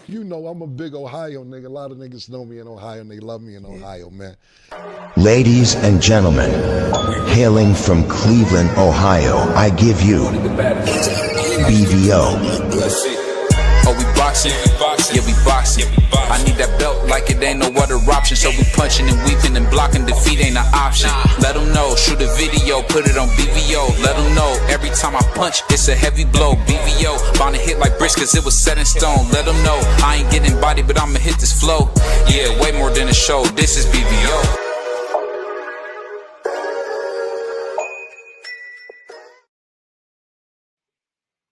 You know, I'm a big Ohio nigga. A lot of niggas know me in Ohio and they love me in Ohio, man. Ladies and gentlemen, hailing from Cleveland, Ohio, I give you BVO. Oh, we boxing? Yeah, we boxing. I need that belt like it ain't no other option. So we punching and weaving and blocking. Defeat ain't an option. Let them know, shoot a video, put it on BVO. Let them know, every time I punch, it's a heavy blow. BVO, bound to hit like bricks cause it was set in stone. Let them know, I ain't getting body, but I'ma hit this flow. Yeah, way more than a show, this is BVO.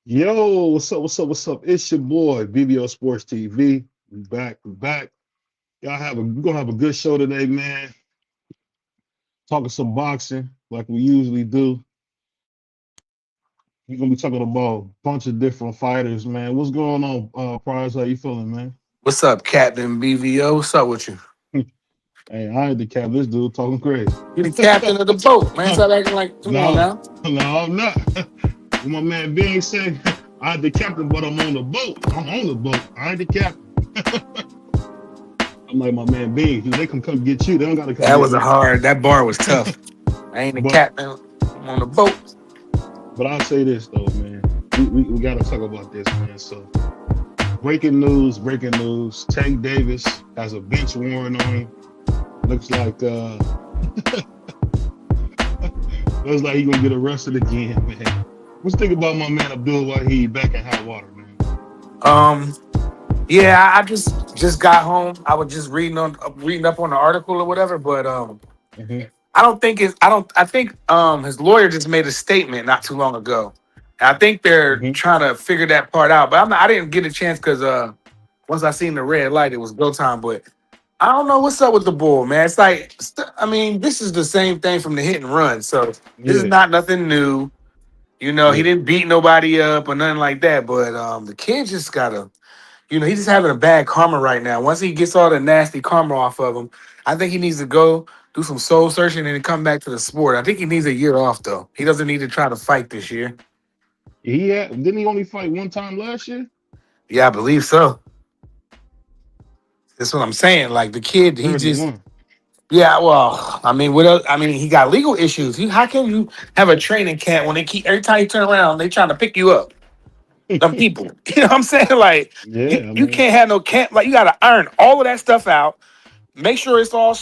Yo, what's up? What's up? What's up? It's your boy, BBO Sports TV. We back. We back. We're gonna have a good show today, man. Talking some boxing like we usually do. We're gonna be talking about a bunch of different fighters, man. What's going on, Prize? How you feeling, man? What's up, Captain BVO? What's up with you? Hey, I ain't the captain. This dude talking crazy. You the captain of the boat, man. Stop acting like, come on No, now. no, I'm not. What my man Bing said, I'm the captain, but I'm on the boat. I'm on the boat. I ain't the captain. I'm like my man Bing. They can come get you. They don't gotta come That get was me. that bar was tough. I ain't the But captain. I'm on the boat. but I'll say this though, man. We gotta talk about this, man. So breaking news. Tank Davis has a bench warrant on him. Looks like looks like he's gonna get arrested again, man. What's thinking about my man Abdul Wahid back in hot water, man? Yeah, I just got home. I was just reading up on the article or whatever, but Mm-hmm. I think his lawyer just made a statement not too long ago. And I think they're Mm-hmm. trying to figure that part out, but I didn't get a chance because once I seen the red light, it was go time. But I don't know what's up with the bull, man. It's like, I mean, this is the same thing from the hit and run. So this is Yeah, not nothing new. You know, he yeah. didn't beat nobody up or nothing like that. But the kid just gotta, he's just having a bad karma right now. Once he gets all the nasty karma off of him, I think he needs to go do some soul searching and then come back to the sport. I think he needs a year off though. He doesn't need to try to fight this year. Didn't he only fight one time last year? Yeah, I believe so. That's what I'm saying. Like the kid, he just 31. yeah, well, I mean, what else? I mean, he got legal issues. How can you have a training camp when they keep every time you turn around, they trying to pick you up? Them people, you know what I'm saying? Like, Yeah, I you mean, can't have no camp. Like, you got to iron all of that stuff out. Make sure it's all,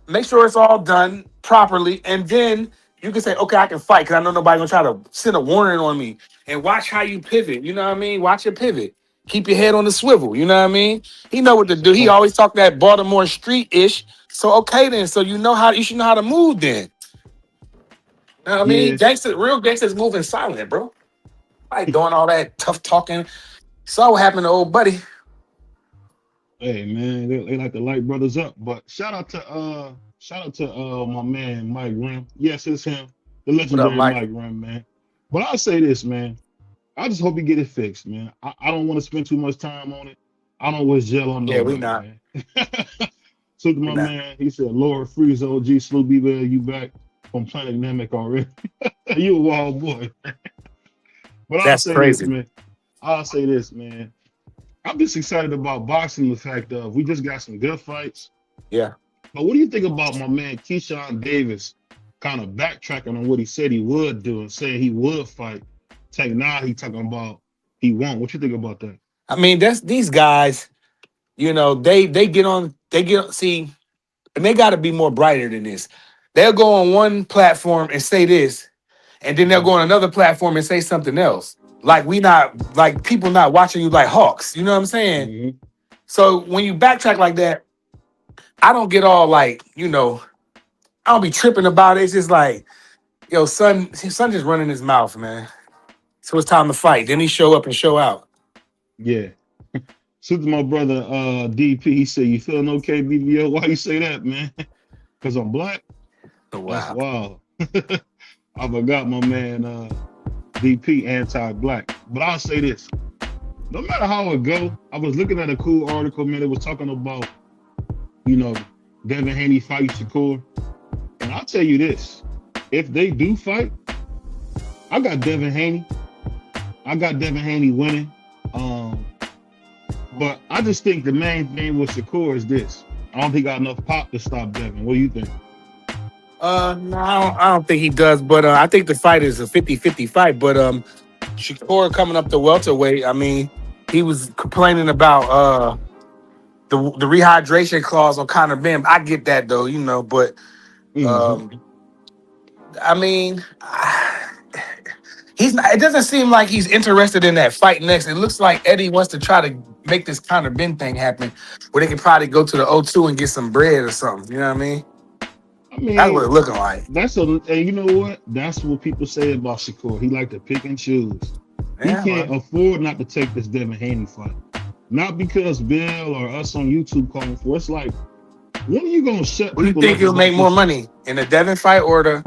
make sure it's all done properly, and then you can say, okay, I can fight because I know nobody gonna try to send a warning on me. And watch how you pivot. You know what I mean? Watch your pivot. Keep your head on the swivel. You know what I mean? He know what to that's a do. He fact. always talk that Baltimore street ish. So okay then. So you should know how to move then. You know what I mean? Yeah. Gangster, real gangsters moving silent, bro. Like doing all that tough talking. Saw what happened to old buddy. Hey man, they like to light brothers up. But shout out to my man Mike Grimm. Yes, it's him, the What up, legendary Mike? Mike Grimm, man. But I'll say this, man. I just hope he get it fixed, man. I don't want to spend too much time on it. I don't wish jail on Yeah, we nobody, not. man. So to We my not. man, he said, Lord Freeze OG, Slow B Bell, you back from Planet Namek already. You a wild boy. But That's crazy. I'll say this, man. I'm just excited about boxing. The fact of we just got some good fights. Yeah. But what do you think about my man Keyshawn Davis kind of backtracking on what he said he would do and saying he would fight? Take now he talking about he won't. What you think about that? I mean, that's these guys, see, and they gotta be more brighter than this. They'll go on one platform and say this, and then they'll Mm-hmm. go on another platform and say something else. Like people not watching you like hawks. You know what I'm saying? Mm-hmm. So when you backtrack like that, I don't get all like, I don't be tripping about it. It's just like, yo, son just running his mouth, man. So it's time to fight. Then he show up and show out. Yeah. Since my brother DP, he said, "You feeling okay, BBO?" Why you say that, man? Because I'm black. Oh, That's wow. wild. I forgot my man DP anti-black. But I'll say this: no matter how it go, I was looking at a cool article, man. It was talking about, you know, Devin Haney fighting Shakur. And I'll tell you this: if they do fight, I got Devin Haney. I got Devin Haney winning. But I just think the main thing with Shakur is this. I don't think got enough pop to stop Devin. What do you think? No, I don't think he does, but I think the fight is a 50-50 fight. But Shakur coming up the welterweight, I mean, he was complaining about the rehydration clause on Conor Ben. I get that though, you know, but I mean, he's not, it doesn't seem like he's interested in that fight next. It looks like Eddie wants to try to make this Conor Ben thing happen, where they can probably go to the O2 and get some bread or something. You know what I mean? That's what it's looking like. And you know what? That's what people say about Shakur. He like to pick and choose. Yeah, he can't afford not to take this Devin Haney fight. Not because Bill or us on YouTube calling for. It's like, when are you gonna shut? Who do you think he'll make more money, in the Devin fight or the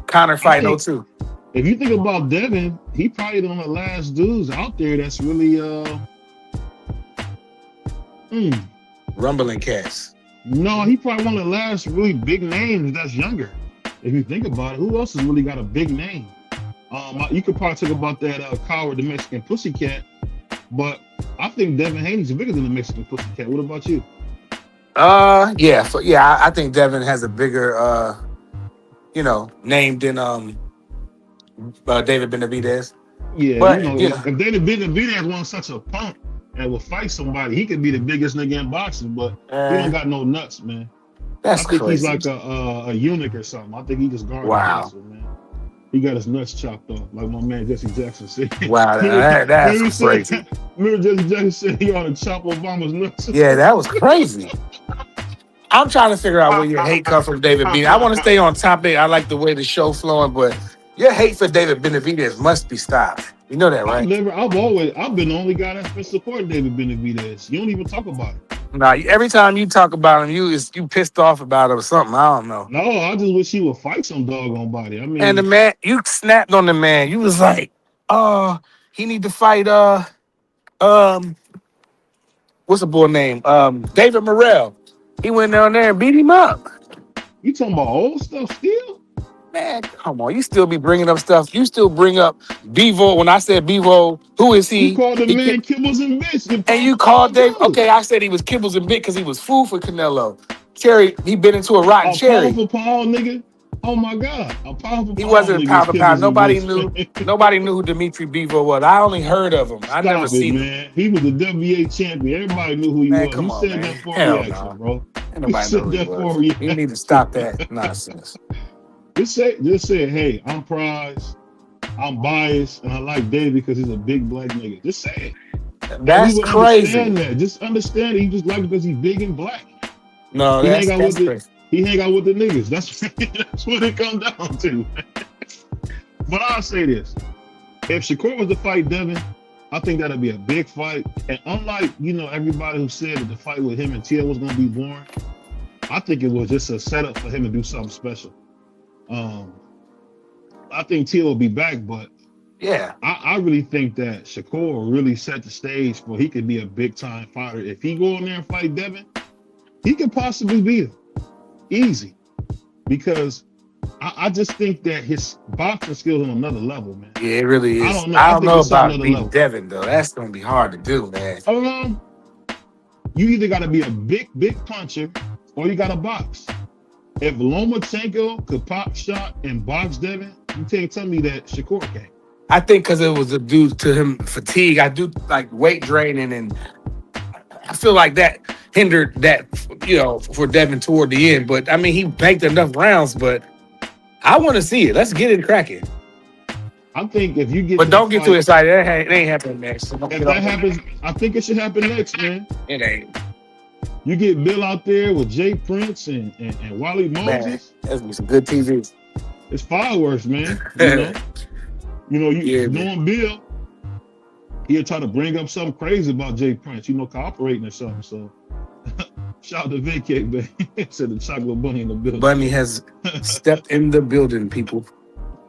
Conor fight? No, too. If you think about Devin, he probably one of the last dudes out there that's really rumbling cats. No, he probably one of the last really big names that's younger. If you think about it, who else has really got a big name? You could probably talk about that Coward, the Mexican Pussycat, but I think Devin Haney's bigger than the Mexican Pussycat. What about you? I think Devin has a bigger name than David Benavidez. Yeah, but, if David Benavidez wasn't such a punk and would fight somebody, he could be the biggest nigga in boxing, but he don't got no nuts, man. I think crazy. He's like a eunuch or something. I think he just guarded muscle, man. He got his nuts chopped off, like my man Jesse Jackson said. Wow, that's crazy. Remember Jesse Jackson said he ought to chop Obama's nuts? Yeah, that was crazy. I'm trying to figure out where your hate comes from, David Benavidez. I want to stay on topic. I like the way the show flowing, but your hate for David Benavidez must be stopped. You know that, right? I've been the only guy that's been supporting David Benavidez. You don't even talk about it. Nah, every time you talk about him, you pissed off about it or something. I don't know. No, I just wish he would fight some doggone body. I mean, and the man, you snapped on the man. You was like, he need to fight what's the boy name? David Morrell. He went down there and beat him up. You talking about old stuff still? Man, come on. You still be bringing up stuff. You still bring up Bevo. When I said Bevo, who is he? You called the man Kibbles and Bits. And you called Dave. Okay, I said he was Kibbles and Bit because he was food for Canelo. Cherry, he been into a rotten cherry. A pound for pound, nigga. Oh my God. A pound for pound. He wasn't a pound for pound. Nobody knew who Dimitri Bevo was. I only heard of him. I never seen him. He was the WBA champion. Everybody knew who he was. Come you on, said man. that for Hell reaction, no. bro. Ain't nobody know who he was. You need to stop that nonsense. Just say, hey, I'm prized, I'm biased, and I like David because he's a big black nigga. Just say it. That's crazy. That. Just understand it. You just like it because he's big and black. No, that's crazy. He hang out with the niggas. That's what it comes down to. But I'll say this. If Shakur was to fight Devin, I think that'd be a big fight. And unlike, everybody who said that the fight with him and Tia was going to be boring, I think it was just a setup for him to do something special. I think Tia will be back, but yeah, I really think that Shakur really set the stage for he could be a big time fighter. If he go in there and fight Devin, he could possibly beat him easy, because I just think that his boxing skills on another level, man. Yeah, it really is. I don't know about beating Devin though. That's gonna be hard to do, man. You either got to be a big puncher or you got to box. If Lomachenko could pop shot and box Devin, you can't tell me that Shakur can't. I think because it was due to him fatigue. I do like weight draining, and I feel like that hindered that, for Devin toward the end. But I mean, he banked enough rounds. But I want to see it. Let's get it cracking. I think if you get, but don't get too excited. It ain't happening next. So if that happens, I think it should happen next, man. It ain't. You get Bill out there with Jay Prince and Wally Moses. Man, that's be some good TV. It's fireworks, man. Knowing Bill, he'll try to bring up something crazy about Jay Prince, cooperating or something. So shout out to Vacate, man. Said the chocolate bunny in the building. Bunny has stepped in the building, people.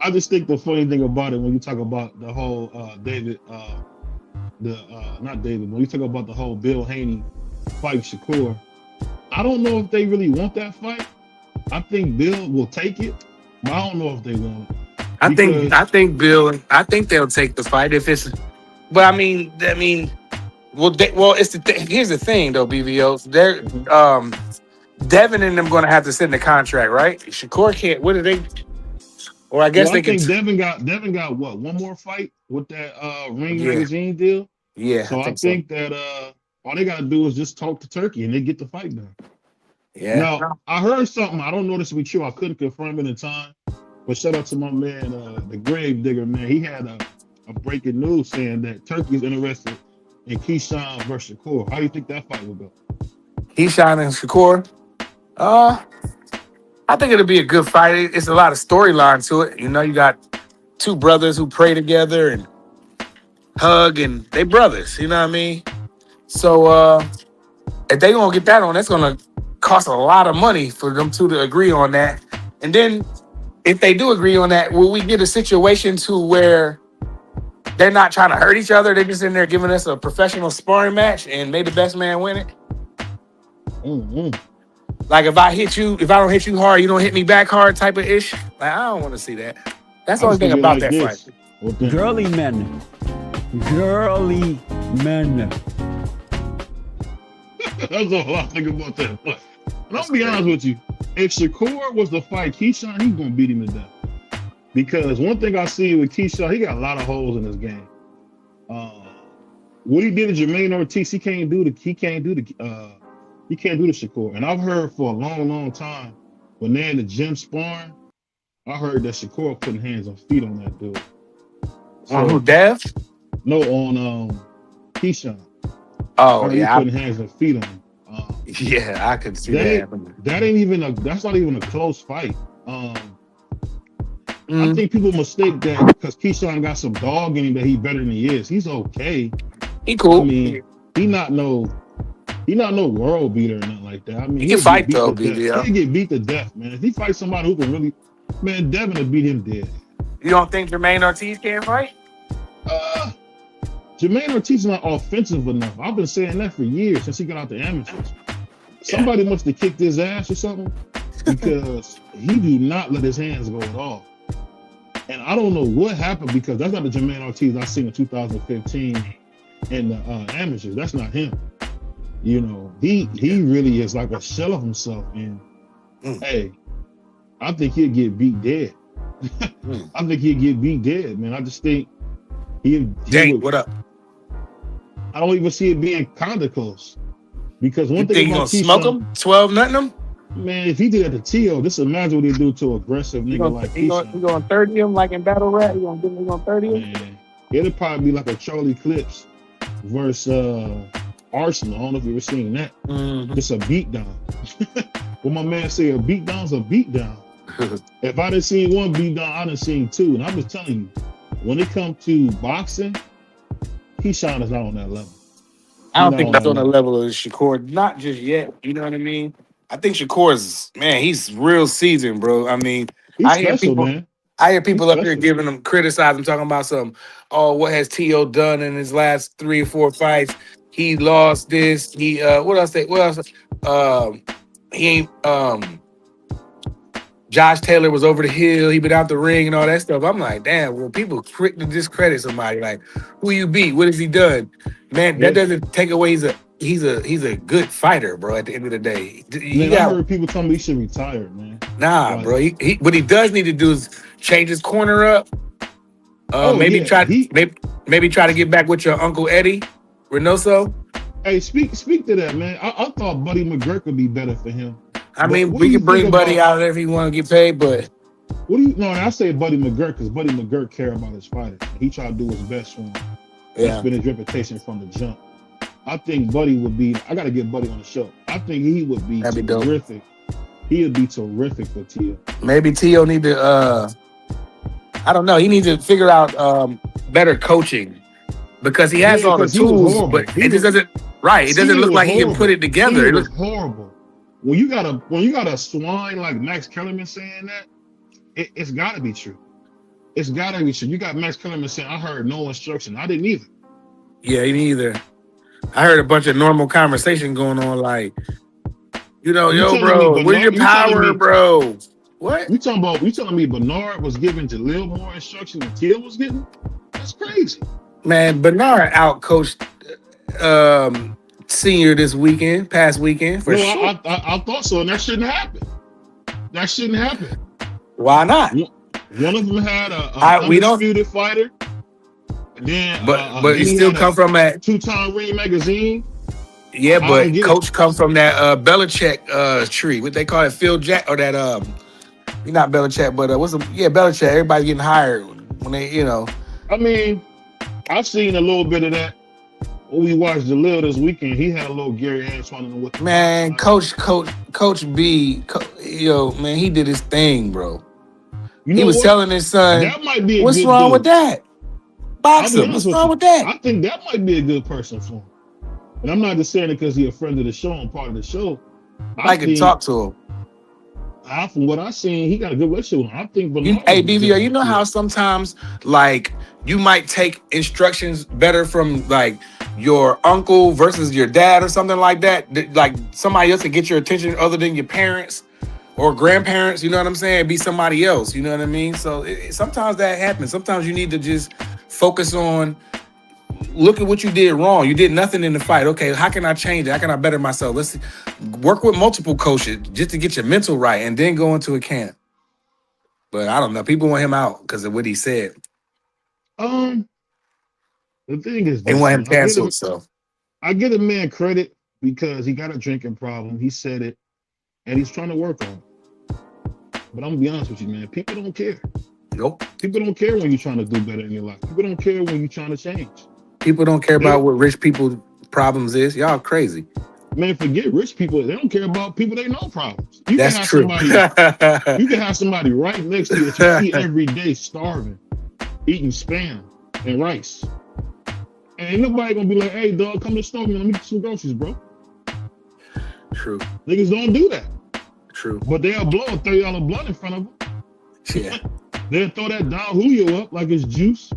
I just think the funny thing about it, when you talk about the whole when you talk about the whole Bill Haney fight Shakur, I don't know if they really want that fight. I think Bill will take it, but I don't know if they want it. I think they'll take the fight if it's. But I mean, It's here's the thing though, BVO. They're Devin and them going to have to send the contract, right? Shakur can't. What do they? Or I guess Well, I they can. think Devin got what, one more fight with that Ring Yeah. Magazine deal. Yeah, So I think that all they gotta do is just talk to Turkey and they get the fight done. Yeah. Now I heard something. I don't know this to be true. I couldn't confirm it in time. But shout out to my man, the Grave Digger, man. He had a breaking news saying that Turkey is interested in Keyshawn versus Shakur. How do you think that fight will go? Keyshawn and Shakur. I think it'll be a good fight. It's a lot of storyline to it. You know, you got two brothers who pray together and hug, and they brothers. You know what I mean? So if they gonna get that on, that's gonna cost a lot of money for them two to agree on that. And then if they do agree on that, will we get a situation to where they're not trying to hurt each other? They're just in there giving us a professional sparring match and may the best man win it. Mm-hmm. Like if I don't hit you hard, you don't hit me back hard type of ish. Like I don't want to see that. That's the only thing about that fight. Girly men. That's all I think about that fight. And I'll be honest with you. If Shakur was to fight Keyshawn, he's gonna beat him to death. Because one thing I see with Keyshawn, he got a lot of holes in his game. What he did to Jermaine Ortiz, he can't do the Shakur. And I've heard for a long, long time when they're in the gym sparring, I heard that Shakur putting hands on feet on that dude. On who, Dev? No, on Keyshawn. Oh yeah, putting hands on feet on him. Yeah, I could see that. That's not even a close fight. I think people mistake that because Keyshawn got some dog in him that he's better than he is. He's okay. He cool. I mean, he not no world beater or nothing like that. I mean, he can fight though, BBL. He'll get beat to death, man. If he fights somebody who can really, man, Devin will beat him dead. You don't think Jermaine Ortiz can fight? Jermaine Ortiz is not offensive enough. I've been saying that for years since he got out the amateurs. Somebody must have kicked his ass or something because he do not let his hands go at all. And I don't know what happened because that's not the Jermaine Ortiz I seen in 2015 in the amateurs. That's not him. You know, he really is like a shell of himself. And hey, I think he'll get beat dead. I think he'll get beat dead, man. I just think what up? I don't even see it being kind of close. Because one you thing think about he's gonna smoke him? 12-0 him? Man, if he did that to Tio, just imagine what he do to an aggressive nigga like Keyshawn. He gonna 30 him like in Battle Rap? He gonna 30 him? Man, it'll probably be like a Charlie Clips versus Arsenal. I don't know if you ever seen that. It's a beatdown. When my man say a beatdown's a beatdown. If I didn't see one beatdown, I done seen two. And I'm just telling you, when it comes to boxing, Keyshawn is not on that level. I don't think that's on the level of Shakur. Not just yet. You know what I mean? I think Shakur's, man, he's real seasoned, bro. I mean, I hear people up here giving him, criticizing, talking about what has T.O. done in his last 3 or 4 fights? He lost this. He, what else? He ain't, Josh Taylor was over the hill. He been out the ring and all that stuff. I'm like, damn, well, people quick to discredit somebody. Like, who you beat? What has he done? Man, that doesn't take away he's a good fighter, bro, at the end of the day. I heard people tell me he should retire, man. Nah, bro. He what he does need to do is change his corner up. Maybe try to get back with your Uncle Eddie Reynoso. Hey, speak to that, man. I thought Buddy McGurk would be better for him. I mean, we can bring Buddy out there if he want to get paid, but I say Buddy McGurk because Buddy McGurk care about his fighters. He try to do his best for him. That's been his reputation from the jump. I think Buddy would be. I got to get Buddy on the show. I think he would be terrific. He would be terrific for Tio. Maybe Tio need to. I don't know. He needs to figure out better coaching because he has all the tools, but it just doesn't. Right, it doesn't look like he can put it together. It looks horrible. When you got a swine like Max Kellerman saying that, it's got to be true. It's got to be true. You got Max Kellerman saying, "I heard no instruction." I didn't either. Yeah, he neither. I heard a bunch of normal conversation going on, like, yo, bro, where's your power, bro? What? You telling me Bernard was giving Jalil more instruction than Teal was getting? That's crazy. Man, Bernard out-coached Senior this weekend, past weekend for sure. I thought so, and that shouldn't happen. That shouldn't happen. Why not? One of them had a undisputed fighter. And then, but he still come from that 2-time Ring magazine. Yeah, but coach come from that Belichick tree. What they call it, Phil Jack, or that not Belichick, but Belichick. Everybody getting hired when they, I mean, I've seen a little bit of that. When we watched the Lil this weekend, he had a little Gary Antoine with the man. Coach B, man, he did his thing, bro. He was telling his son, that might be what's wrong with that? Boxing. What's wrong with that? I think that might be a good person for him. And I'm not just saying it because he's a friend of the show and part of the show. I can talk to him. From what I've seen, he got a good relationship with him. I think. Hey, DVO, you know how sometimes like you might take instructions better from like your uncle versus your dad or something like that. Like somebody else to get your attention other than your parents or grandparents. You know what I'm saying? Be somebody else. You know what I mean? So sometimes that happens. Sometimes you need to just focus on. Look at what you did wrong. You did nothing in the fight. Okay, how can I change it? How can I better myself? Let's work with multiple coaches just to get your mental right and then go into a camp. But I don't know. People want him out because of what he said. The thing is, they want him canceled. So I give a man credit because he got a drinking problem. He said it, and he's trying to work on it. But I'm gonna be honest with you, man. People don't care. Nope. People don't care when you're trying to do better in your life. People don't care when you're trying to change. People don't care about what rich people's problems is. Y'all crazy. Man, forget rich people. They don't care about people they know problems. That's true. You can have somebody right next to you that you see every day starving, eating Spam and rice. And ain't nobody gonna be like, hey, dog, come to the store, man. Let me get some groceries, bro. True. Niggas don't do that. True. But they'll blow a $30 blunt in front of them. Yeah. They'll throw that Don Julio up like it's juice.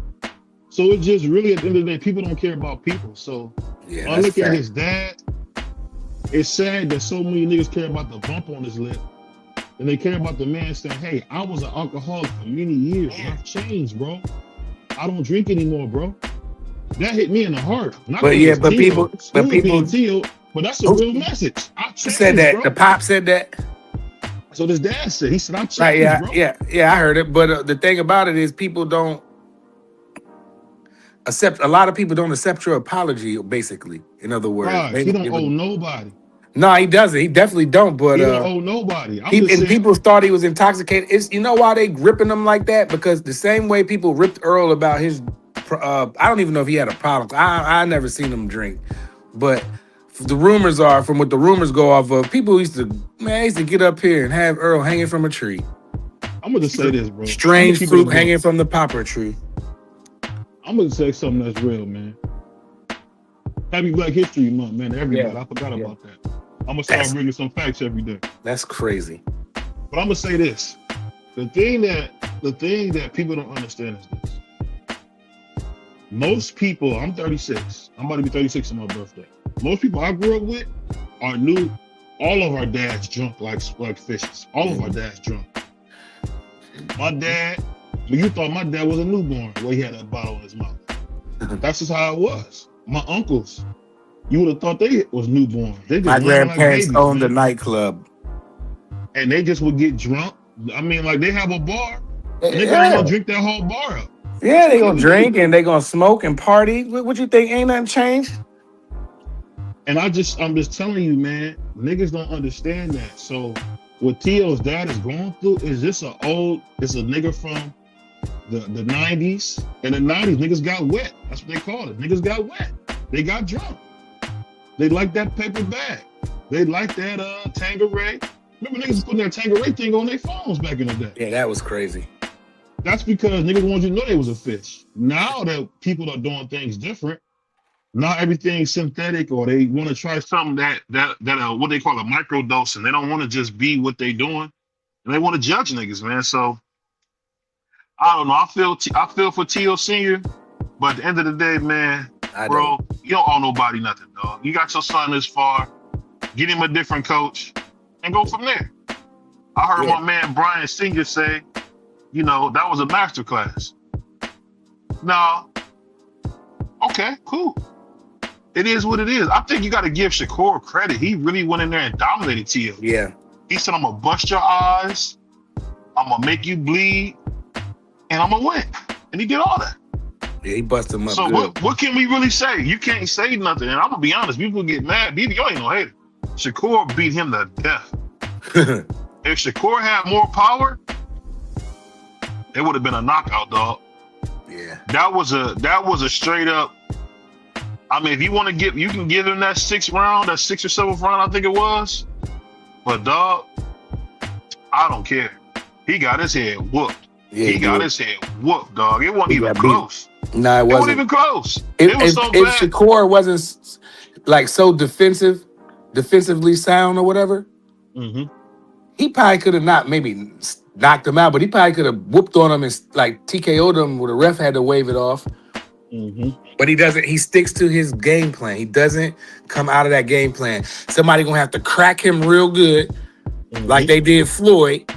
So it's just really, at the end of the day, people don't care about people. So yeah, I look at his dad, it's sad that so many niggas care about the bump on his lip. And they care about the man saying, hey, I was an alcoholic for many years. And I've changed, bro. I don't drink anymore, bro. That hit me in the heart. But people, but that's a real message. I changed, said that. Bro. The pop said that. So this dad said, he said, I changed, right, bro. Yeah, I heard it. But the thing about it is people don't accept, a lot of people don't accept your apology, basically. In other words. Right. He don't owe nobody. No, he doesn't. He definitely don't. But he don't owe nobody. People thought he was intoxicated. It's, you know why they ripping him like that? Because the same way people ripped Earl about his, I don't even know if he had a problem. I never seen him drink. But the rumors are, from what the rumors go off of, people used to get up here and have Earl hanging from a tree. I'm gonna say this, bro. Strange fruit hanging from the poplar tree. I'm gonna say something that's real, man. Happy Black History Month, man. Everybody, I forgot about that. I'm gonna start bringing some facts every day. That's crazy. But I'm gonna say this: the thing that people don't understand is this. Most people, I'm 36. I'm about to be 36 on my birthday. Most people I grew up with knew all of our dads drunk like fishes. All of our dads drunk. My dad, you thought my dad was a newborn where he had that bottle in his mouth. That's just how it was. My uncles, you would have thought they was newborn. My grandparents owned a nightclub. And they just would get drunk. I mean, like they have a bar. And they gonna drink that whole bar up. Yeah, they gonna drink and they gonna smoke and party. What you think? Ain't nothing changed? And I'm just telling you, man, niggas don't understand that. So what Tio's dad is going through is it's a nigga from the 90s. In the 90s, niggas got wet. That's what they called it. Niggas got wet. They got drunk. They liked that paper bag. They liked that Tanqueray. Remember niggas putting that Tanqueray thing on their phones back in the day. Yeah, that was crazy. That's because niggas wanted you to know they was a fish. Now that people are doing things different, not everything's synthetic, or they want to try something that what they call a microdose, and they don't want to just be what they doing, and they want to judge niggas, man. So I don't know. I feel for Tio Senior, but at the end of the day, man, bro, you don't owe nobody nothing, dog. You got your son this far, get him a different coach, and go from there. I heard my man Brian Senior say, you know, that was a masterclass. No. Okay, cool. It is what it is. I think you got to give Shakur credit. He really went in there and dominated Tio. Yeah. He said, I'm going to bust your eyes. I'm going to make you bleed. And I'm going to win. And he did all that. Yeah, he busted him up. So good. what can we really say? You can't say nothing. And I'm going to be honest. People get mad. BBO ain't no hater. Shakur beat him to death. If Shakur had more power, it would have been a knockout, dog. Yeah. That was a straight up. I mean, if you want to you can give him that 6th round, that 6th or 7th round, I think it was. But dog, I don't care. He got his head whooped. Yeah, he got his head whooped, dog. It wasn't even close. No, it wasn't. It wasn't even close. It was so bad. If Shakur wasn't like so defensively sound or whatever, he probably could have not maybe knocked him out, but he probably could have whooped on him and like TKO'd him where the ref had to wave it off. But he doesn't. He sticks to his game plan. He doesn't come out of that game plan. Somebody gonna have to crack him real good, like they did Floyd,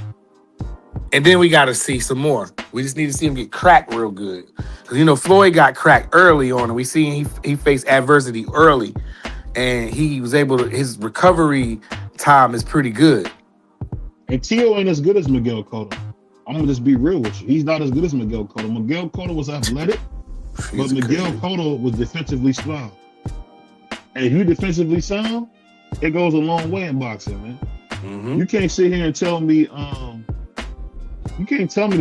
and then we got to see some more. We just need to see him get cracked real good, because Floyd got cracked early on, and we seen he faced adversity early, and he was able to. His recovery time is pretty good. And Tio ain't as good as Miguel Cotto. I'm gonna just be real with you. He's not as good as Miguel Cotto. Miguel Cotto was athletic. But Miguel Cotto was defensively sound. And if you defensively sound, it goes a long way in boxing, man. You can't sit here and tell me, that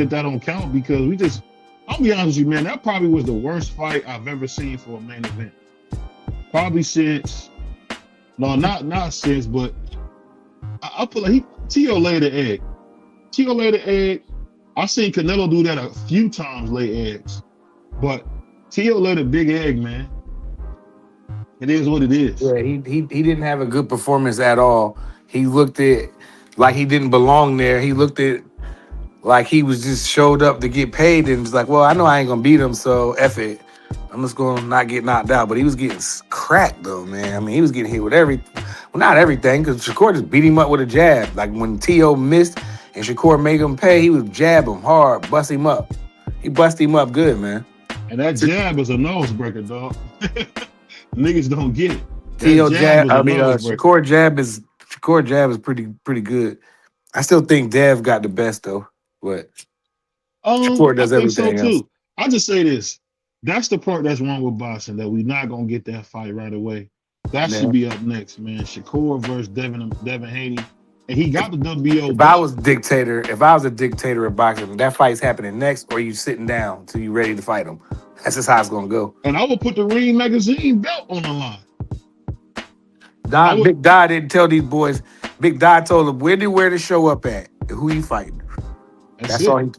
don't count, because I'll be honest with you, man, that probably was the worst fight I've ever seen for a main event. Probably since, not since, but I feel like Tio laid the egg. Tio laid the egg. I've seen Canelo do that a few times, lay eggs. But Tio laid a big egg, man. It is what it is. Yeah, he didn't have a good performance at all. He looked at like he didn't belong there. He looked at like he was just showed up to get paid and was like, well, I know I ain't gonna beat him, so F it. I'm just gonna not get knocked out. But he was getting cracked though, man. I mean, he was getting hit with not everything, because Shakur just beat him up with a jab. Like when Tio missed and Shakur made him pay, he would jab him hard, bust him up. He busted him up good, man. And that jab is a nose breaker, dog. Niggas don't get it. Shakur jab is pretty good. I still think Dev got the best though, but Shakur does everything else. I just say this: that's the part that's wrong with boxing, that we're not gonna get that fight right away. That should be up next, man. Shakur versus Devin Haney. And he got the WBO. If I was a dictator of boxing, that fight's happening next, or you sitting down till you ready to fight him. That's just how it's gonna go. And I would put the Ring Magazine belt on the line. Big Don didn't tell these boys. Big Don told them where to show up at, and who he fighting. That's all.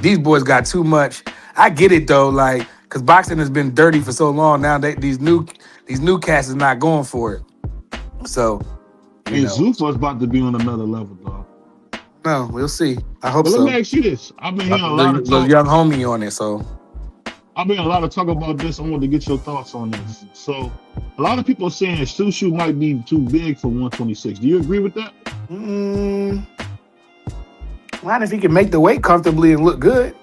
These boys got too much. I get it though, like, because boxing has been dirty for so long. Now these new cats is not going for it. So. And Zuffa's about to be on another level, dog. No, we'll see. I hope so. Let me ask you this. I've been hearing a lot of talk. Young homie on it, so. I've been a lot of talk about this. I wanted to get your thoughts on this. So, a lot of people are saying Sushu might be too big for 126. Do you agree with that? Not if he can make the weight comfortably and look good.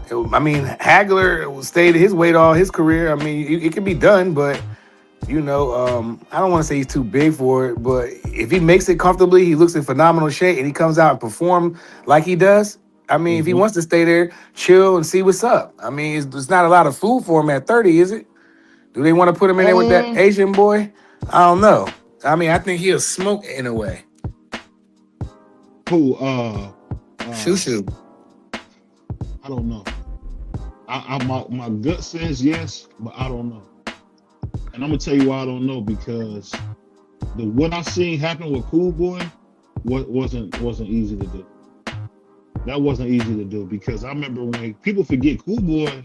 Hagler stayed his weight all his career. I mean, it can be done, but I don't want to say he's too big for it. But if he makes it comfortably, he looks in phenomenal shape, and he comes out and perform like he does. I mean, if he wants to stay there, chill and see what's up. I mean, it's not a lot of food for him at 30, is it? Do they want to put him in there with that Asian boy? I don't know. I mean, I think he'll smoke in a way. Who? Shushu. I don't know. My gut says yes, but I don't know. And I'm gonna tell you why I don't know, because what I seen happen with Cool Boy wasn't easy to do. That wasn't easy to do, because I remember when people forget Cool Boy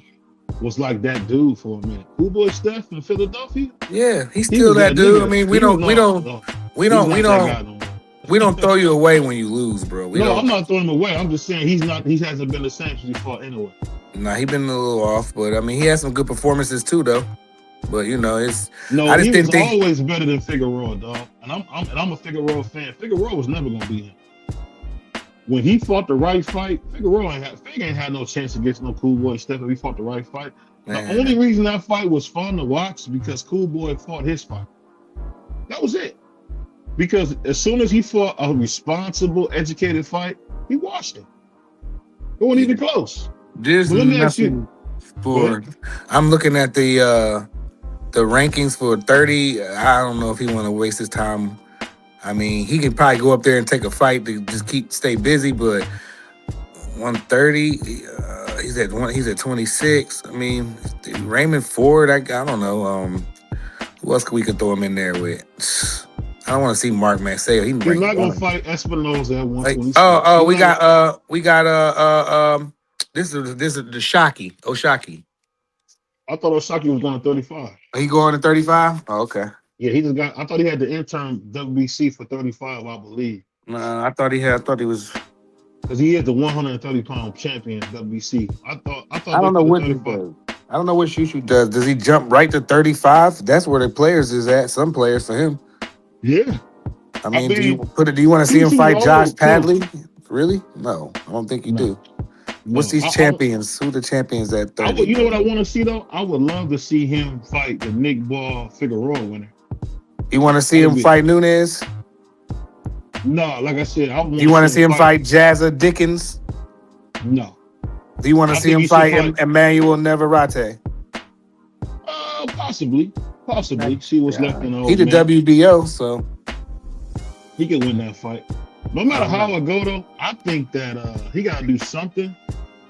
was like that dude for a minute. Cool Boy Steph in Philadelphia. Yeah, he's still that dude. I mean, we don't throw you away when you lose, bro. I'm not throwing him away. I'm just saying he hasn't been the same since he fought anyway. Nah, he been a little off, but I mean, he had some good performances too, though. But he was always better than Figueroa, dog. And I'm a Figueroa fan. Figueroa was never gonna beat him. When he fought the right fight, Fig ain't had no chance against no Cool Boy Steph if he fought the right fight. The only reason that fight was fun to watch is because Cool Boy fought his fight. That was it. Because as soon as he fought a responsible, educated fight, he watched it. It wasn't even close. There's nothing for. I'm looking at the rankings for 30. I don't know if he want to waste his time. I mean, he can probably go up there and take a fight to just stay busy, but 130, he's at 26. I mean, Raymond Ford, I don't know. Who else we could throw him in there with? I don't want to see Mark Mansell. He's not gonna fight Espinoza at 126. We got this is the Shockey. Oshaki. I thought Oshaki was going to 35. He going to 35? Oh, okay. Yeah, he just got. I thought he had the interim WBC for 35, I believe. I thought he was because he is the 130-pound champion WBC. I don't know what he does. I don't know what Shushu does. Does he jump right to 35? That's where the players is at. Some players for him. Yeah. I mean, do you want to see him fight Josh Padley? Really? No, I don't think you do. What's these champions? Who the champions at 30? You know what I want to see though? I would love to see him fight the Nick Ball Figueroa winner. You want to see him fight Nunes? No, like I said, you want to see him fight Jazza Dickens? No. Do you want to see him fight Emmanuel Navarrete? Possibly. See what's left in the old He the WBO, so he could win that fight. No matter how it go though, I think that he got to do something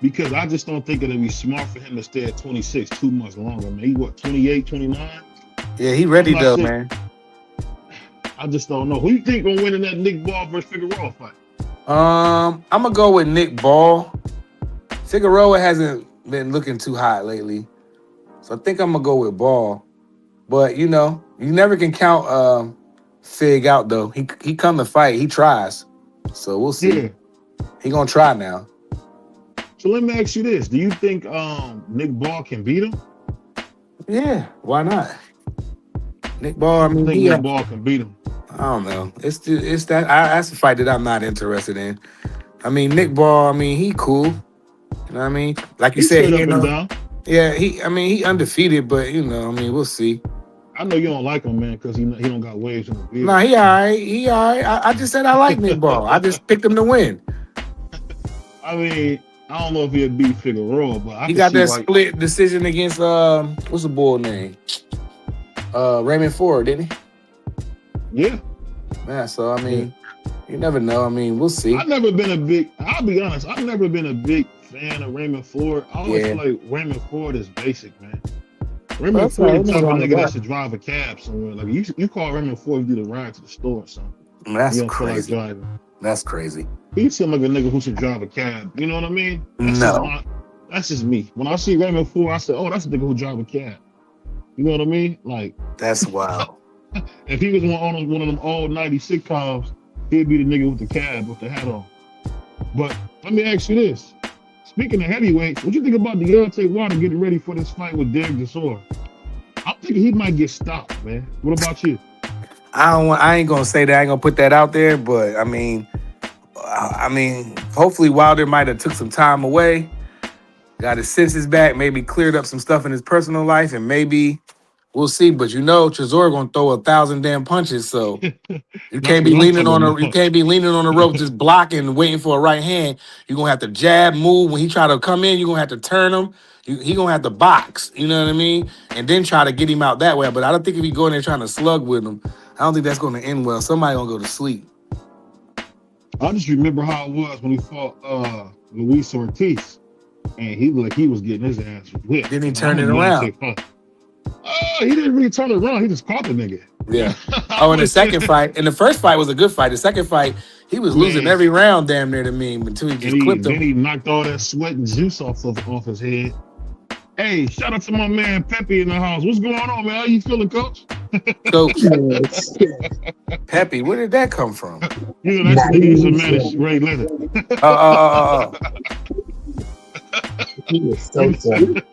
because I just don't think it'll be smart for him to stay at 26 too much longer, man. He 28, 29? Yeah, he ready though, man. I just don't know. Who you think gonna win in that Nick Ball versus Figueroa fight? I'm gonna go with Nick Ball. Figueroa hasn't been looking too hot lately, so I think I'm gonna go with Ball. But you know, you never can count Fig out though. He come to fight. He tries, so we'll see. Yeah. He gonna try now. So let me ask you this: do you think Nick Ball can beat him? Yeah, why not? Nick Ball. I mean, Nick Ball can beat him. I don't know. It's that's a fight that I'm not interested in. I mean, Nick Ball. I mean, he cool. You know what I mean? Like you said, he undefeated, but you know, I mean, we'll see. I know you don't like him, man, because he don't got waves in the beard. No, he all right. I just said I like Nick Ball. I just picked him to win. I mean, I don't know if he'll beat Figueroa, but he got that split decision against what's the bull name? Raymond Ford, didn't he? Yeah. Yeah. So I mean, you never know. I mean, we'll see. I'll be honest. I've never been a big fan of Raymond Ford. I always feel like Raymond Ford is basic, man. Raymond Ford is the type of nigga that should drive a cab somewhere. Like you call Raymond Ford, you do the ride to the store or something. That's crazy. Like that's crazy. He seems like a nigga who should drive a cab. You know what I mean? That's just me. When I see Raymond Ford, I say, "Oh, that's a nigga who drive a cab." You know what I mean? Like that's wild. If he was on one of them old 90s sitcoms, he'd be the nigga with the cab with the hat on. But let me ask you this. Speaking of heavyweights, what you think about Deontay Wilder getting ready for this fight with Derek Chisora? I'm thinking he might get stopped, man. What about you? I ain't gonna say that. I ain't gonna put that out there, but I mean, hopefully Wilder might have took some time away, got his senses back, maybe cleared up some stuff in his personal life, and maybe we'll see. But you know, Chisora gonna throw 1,000 damn punches, so you can't be leaning on the rope, just blocking, waiting for a right hand. You're gonna have to jab, move. When he try to come in, you're gonna have to turn him. He gonna have to box, you know what I mean? And then try to get him out that way. But I don't think if he go in there trying to slug with him, I don't think that's gonna end well. Somebody gonna go to sleep. I just remember how it was when he fought Luis Ortiz. And he was getting his ass whipped. Then he turned it around. He didn't really turn it around. He just caught the nigga. Yeah. In the second fight. And the first fight was a good fight. The second fight, he was losing every round damn near to me until he just clipped him. Then he knocked all that sweat and juice off his head. Hey, shout out to my man Pepe in the house. What's going on, man? How you feeling, Coach? Coach. Pepe, where did that come from? You know, that's he's a man, Ray Leonard. He was so funny.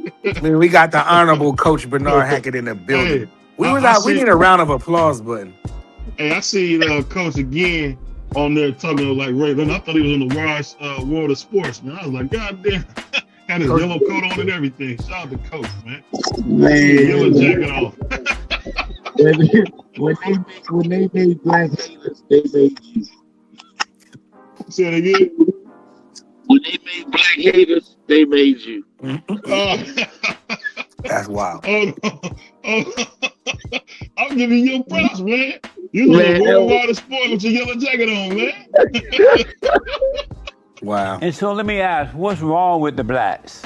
We got the honorable Coach Bernard Hackett in the building. Hey, we need a round of applause button. Hey, I see Coach again on there talking like Ray Leonard. I thought he was on the World of Sports, man. I was like, God damn. Had his yellow coat on and everything. Shout out to Coach, man. Man, Yellow jacket off. when they made black haters, they made you. Say it again. When they made black haters, they made you. That's wild. Oh, I'm giving you props, man. You was a worldwide sport with your yellow jacket on, man. Wow. And so let me ask, what's wrong with the blacks?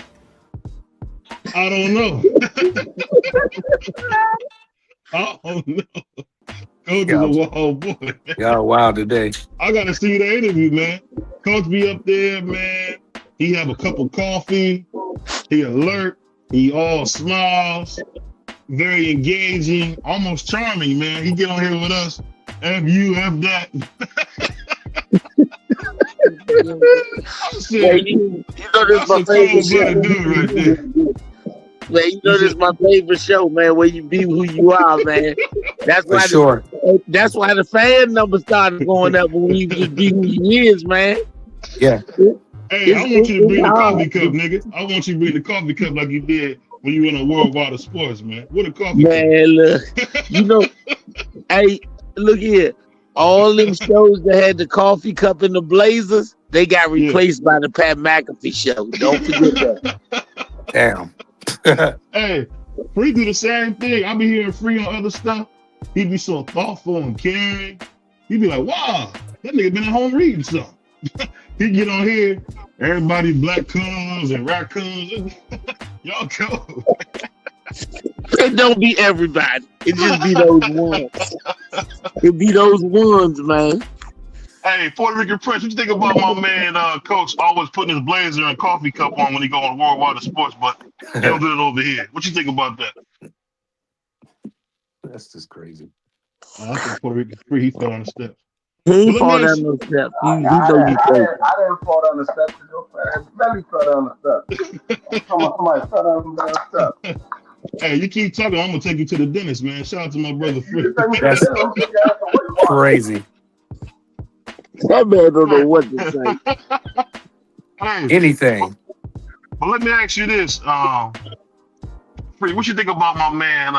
I don't know. I don't know. Coach is a wild boy. Y'all wild today. I gotta see the interview, man. Coach be up there, man. He have a cup of coffee. He alert. He all smiles. Very engaging, almost charming, man. He get on here with us. F you, F that. I'm saying, You know this is my favorite show. Dude right there. Man, you know this is my favorite show, man. Where you be who you are, man. That's For why. sure. That's why the fan number started going up when you just be who you is, man. Yeah. Hey, I want you to bring the coffee cup, nigga. I want you to bring the coffee cup like you did when you went on Worldwide of Sports, man. What a coffee Man, look, you know, hey, look here. All them shows that had the coffee cup and the Blazers, they got replaced by the Pat McAfee show. Don't forget that. Damn. Hey, Free do the same thing. I be hearing Free on other stuff. He be so thoughtful and caring. He be like, wow, that nigga been at home reading something. He get on here, everybody black coons and raccoons. Y'all go. It don't be everybody. It just be those ones. It be those ones, man. Hey, Puerto Rican Prince, what you think about my man, Coach, always putting his blazer and coffee cup on when he go on Worldwide of Sports, but he don't do it over here. What you think about that? That's just crazy. I think Puerto Rican Free, he fell on the steps. He ain't Well, fall let me down no steps. He I know you crazy. didn't fall down the steps. Your belly fell down the steps. Somebody fell down the steps. Hey, you keep talking, I'm gonna take you to the dentist, man. Shout out to my brother Free. That's crazy. That man don't know what to say. Hey, Anything. but let me ask you this, Free, what you think about my man,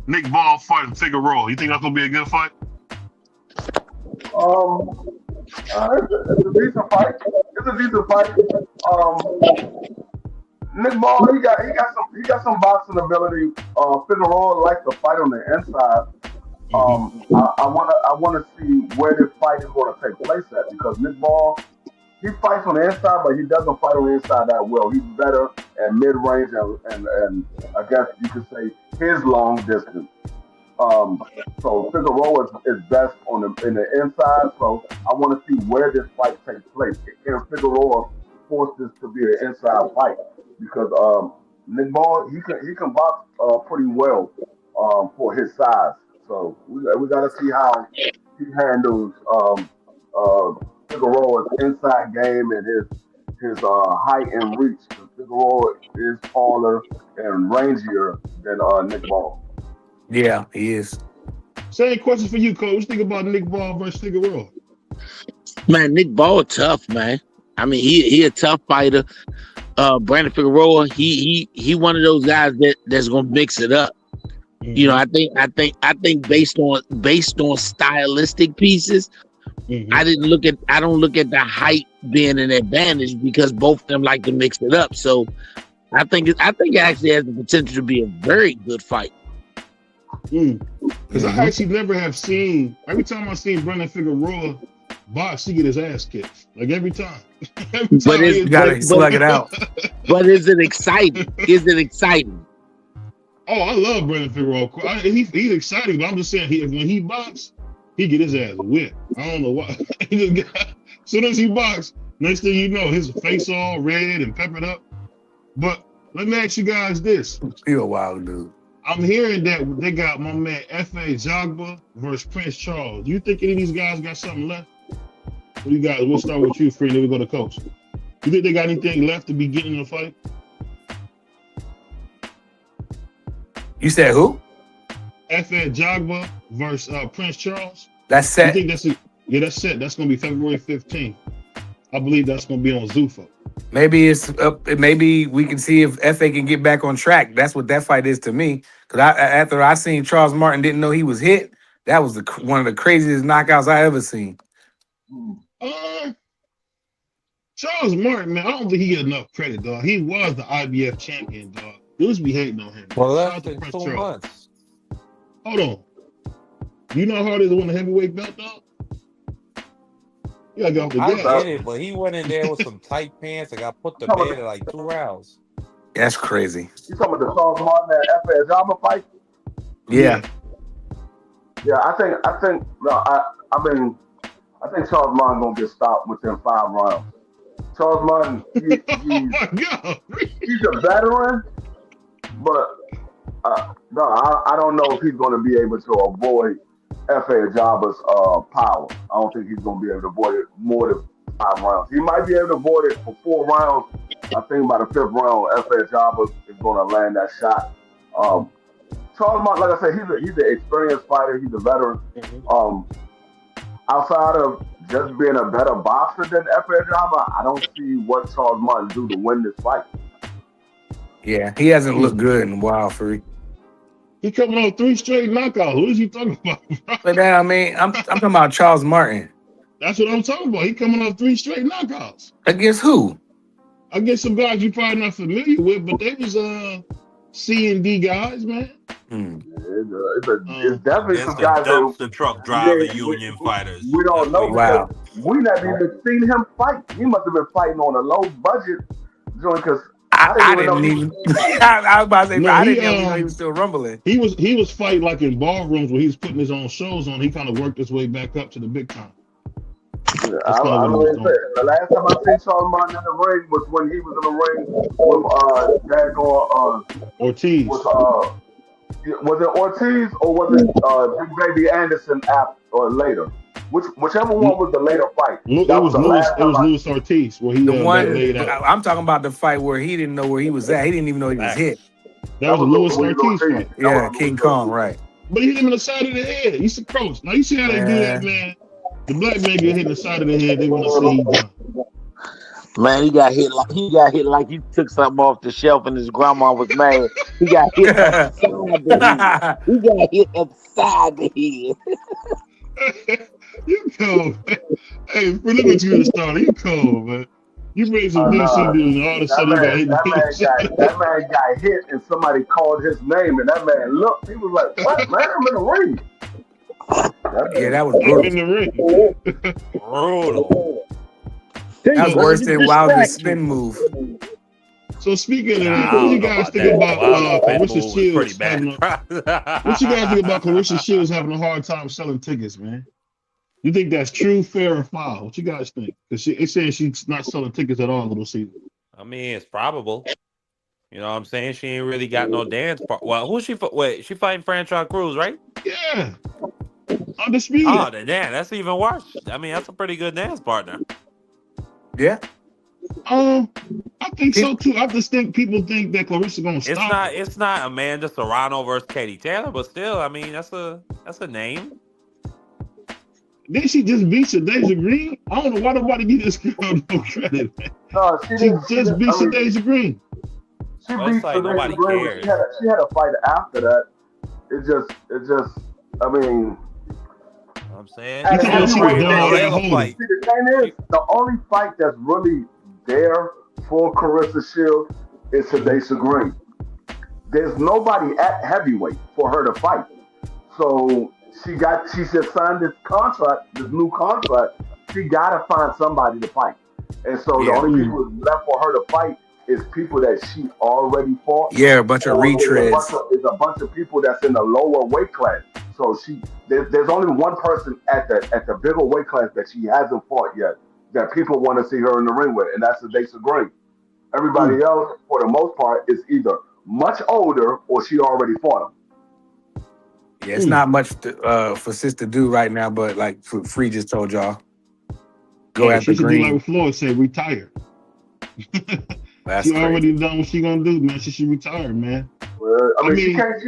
Nick Ball fighting Figueroa? You think that's gonna be a good fight? It's a decent fight. It's a decent fight. Nick Ball, he got some boxing ability. Figueroa likes to fight on the inside. I wanna see where this fight is gonna take place at, because Nick Ball, he fights on the inside, but he doesn't fight on the inside that well. He's better at mid range and I guess you could say his long distance. So Figueroa is best in the inside. So I want to see where this fight takes place. Can Figueroa force this to be an inside fight? Because Nick Ball, he can box pretty well for his size. So we got to see how he handles Figueroa's inside game and his height and reach. Figueroa is taller and rangier than Nick Ball. Yeah, he is. Same question for you, Coach. Think about Nick Ball versus Figueroa. Man, Nick Ball tough, man. I mean, he a tough fighter. Brandon Figueroa, he one of those guys that's gonna mix it up. Mm-hmm. You know, I think based on stylistic pieces, mm-hmm. I don't look at the height being an advantage, because both of them like to mix it up. So I think it actually has the potential to be a very good fight. Because I actually never have seen, every time I seen Brandon Figueroa box, he get his ass kicked. Like every time. You gotta slug it out. But is it exciting? Is it exciting? Oh, I love Brandon Figueroa. He's exciting, but I'm just saying, when he box, he get his ass whipped. I don't know why. As soon as he box, next thing you know, his face all red and peppered up. But let me ask you guys this. You're a wild dude. I'm hearing that they got my man F.A. Jogba versus Prince Charles. Do you think any of these guys got something left? What do you guys? We'll start with you, Free, then we go to Coach. You think they got anything left to be getting in the fight? You said who? F.A. Jogba versus Prince Charles. That's set. You think that's set? That's going to be February 15th. I believe that's going to be on Zuffa. Maybe it's up. Maybe we can see if FA can get back on track. That's what that fight is to me. Because after I seen Charles Martin didn't know he was hit, that was one of the craziest knockouts I ever seen. Charles Martin, man, I don't think he get enough credit, dog. He was the IBF champion, dog. Dudes be hating on him. For Shout less out to than Prince 2 Charles. months. Hold on. You know how hard it is to win a heavyweight belt, dog? You gotta get off the I gas. get it, but he went in there with some tight pants and got put to bed in like 2 rounds. That's crazy. You talking about the Charles Martin and Efe Ajama fight? Yeah. Yeah, I think Charles Martin gonna get stopped within 5 rounds. Charles Martin, he's a veteran, but no, I don't know if he's gonna be able to avoid Efe Ajaba's power. I don't think he's gonna be able to avoid it more than 5 rounds. He might be able to avoid it for 4 rounds. I think by the 5th round, Efe Ajaba is gonna land that shot. Charles Martin, like I said, he's an experienced fighter. He's a veteran. Outside of just being a better boxer than Efe Ajaba, I don't see what Charles Martin do to win this fight. Yeah, he hasn't looked good in a while, Free. He coming off 3 straight knockouts. What is he talking about? But now, I mean, I'm talking about Charles Martin. That's what I'm talking about. He coming off 3 straight knockouts. Against who? Against some guys you're probably not familiar with, but they was C&D guys, man. It's definitely It's some the guys dumpster truck driver union fighters. We don't know. Wow. We never even seen him fight. He must have been fighting on a low budget joint because I didn't even. I was about to say, No, I he, didn't even know he was still rumbling. He was fighting like in ballrooms where he was putting his own shows on. He kind of worked his way back up to the big time. Yeah, I the last time I seen Charles Martin in the ring was when he was in the ring with Ortiz. Was it Ortiz or was it Big Baby Anderson or later? Whichever one was the later fight. It was Luis Ortiz where he The one laid out. I'm talking about the fight where he didn't know where he was at. He didn't even know he was hit. That was a Luis Ortiz fight. Yeah, King Kong, right? But he hit him in the side of the head. He's a cross. Now you see how they do that, man. The black man get hit in the side of the head. They want to say he done. Man, he got hit like he took something off the shelf and his grandma was mad. He got hit upside the head. He got hit upside the head. You cold, man. Hey, look at you starter. You cold, man. You made some DC dudes and all of a sudden got hit. That man got hit and somebody called his name and that man looked. He was like, "What, man? I'm in the ring." Yeah, that was brutal. In the ring. Brutal. That was worse than Wilder's spin move. So speaking of that, what do you guys think about Clarissa Shields? What you guys think about Clarissa Shields having a hard time selling tickets, man? You think that's true, fair, or foul? What you guys think? Because it's saying she's not selling tickets at all little season. I mean, it's probable. You know what I'm saying? She ain't really got no dance part. Well, who's she? Wait, she fighting Franchise Cruz, right? Yeah. Undisputed. Oh, then that's even worse. I mean, that's a pretty good dance partner. Yeah. I think so too. I just think people think that Clarissa gonna stop. It's not Amanda Serrano versus Katie Taylor, but still, I mean, that's a name. Didn't she just beat Shadeja Green? I don't know why nobody give this girl no credit, man. No, she just beat Shadeja Green. She Well, beat it's like nobody Shadeja Green. cares. She had a fight after that. It just. I mean. I'm saying. See, the thing is, the only fight that's really there for Clarissa Shields is Shadeja Green. There's nobody at heavyweight for her to fight. So she just signed this new contract. She gotta find somebody to fight. And so the only people left for her to fight is people that she already fought. Yeah, a bunch of retreads. It's a bunch of people that's in the lower weight class. So there's only one person at the bigger weight class that she hasn't fought yet that people want to see her in the ring with, and that's Shadeja Green. Everybody else, for the most part, is either much older or she already fought them. Yeah, it's not much for Sis to do right now, but like Free just told y'all, go after Green. She should do like Floyd said, retire. That's she crazy. already done what she gonna do, man. She should retire, man. Well, I mean, she can't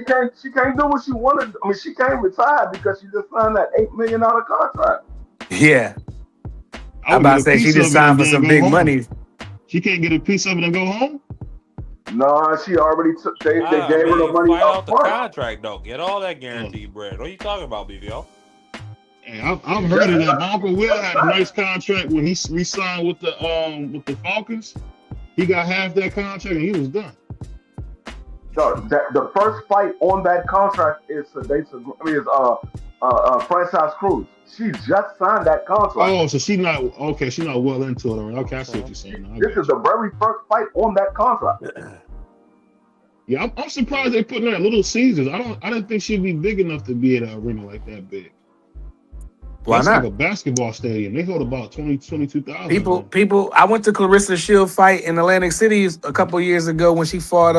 do what she wanted. I mean, she can't retire because she just signed that $8 million contract. Yeah. I'm about to say she just signed for some big money. She can't get a piece of it and go home? No, she already took. They gave her the money fight up out the front. contract though. Get all that guaranteed bread. What are you talking about, BBO? Hey, I've heard of that. My Uncle Will had a nice contract when he re-signed with the Falcons. He got half that contract and he was done. No, the first fight on that contract is Franchise Cruz. She just signed that contract. Oh, so she's not well into it already. Okay, I see what you're saying. This is the very first fight on that contract. Yeah, I'm surprised they put her at Little Caesars. I didn't think she'd be big enough to be at an arena like that big. Why That's not? like a basketball stadium. They hold about 22,000. People. I went to Clarissa Shield fight in Atlantic City a couple years ago when she fought.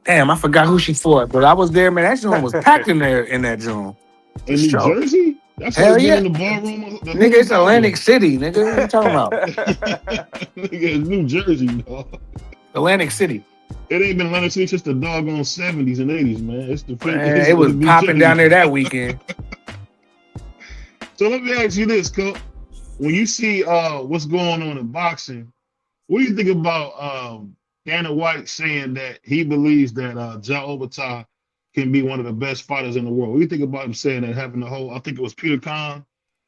Damn, I forgot who she fought, but I was there, man. That joint was packed in that joint. In New Jersey? That's Hell how yeah. in the ballroom. Nigga, it's Atlantic City, nigga. What are you talking about? Nigga, it's New Jersey, dog. Atlantic City. It ain't been Atlantic City since the doggone 70s and 80s, man. It's the Man, it was popping down there that weekend. So let me ask you this, Coach. When you see what's going on in boxing, what do you think about Dana White saying that he believes that Ja Obata can be one of the best fighters in the world? What do you think about him saying that, having the whole, I think it was Peter Khan,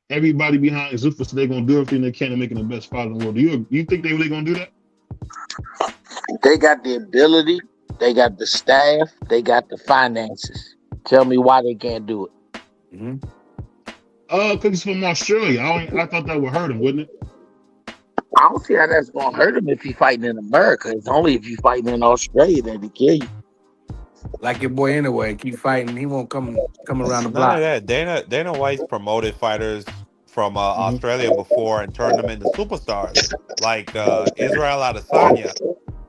everybody behind Zuffa, so they're going to do everything they can to make him the best fighter in the world? Do you think they really going to do that? They got the ability, they got the staff, they got the finances. Tell me why they can't do it. Mm-hmm. Because he's from Australia. I thought that would hurt him, wouldn't it? I don't see how that's going to hurt him if he's fighting in America. It's only if you're fighting in Australia that he kill you. Like your boy anyway. Keep fighting. He won't come around the None block. of that. Dana White's promoted fighters from Australia before and turned them into superstars, like Israel Adesanya,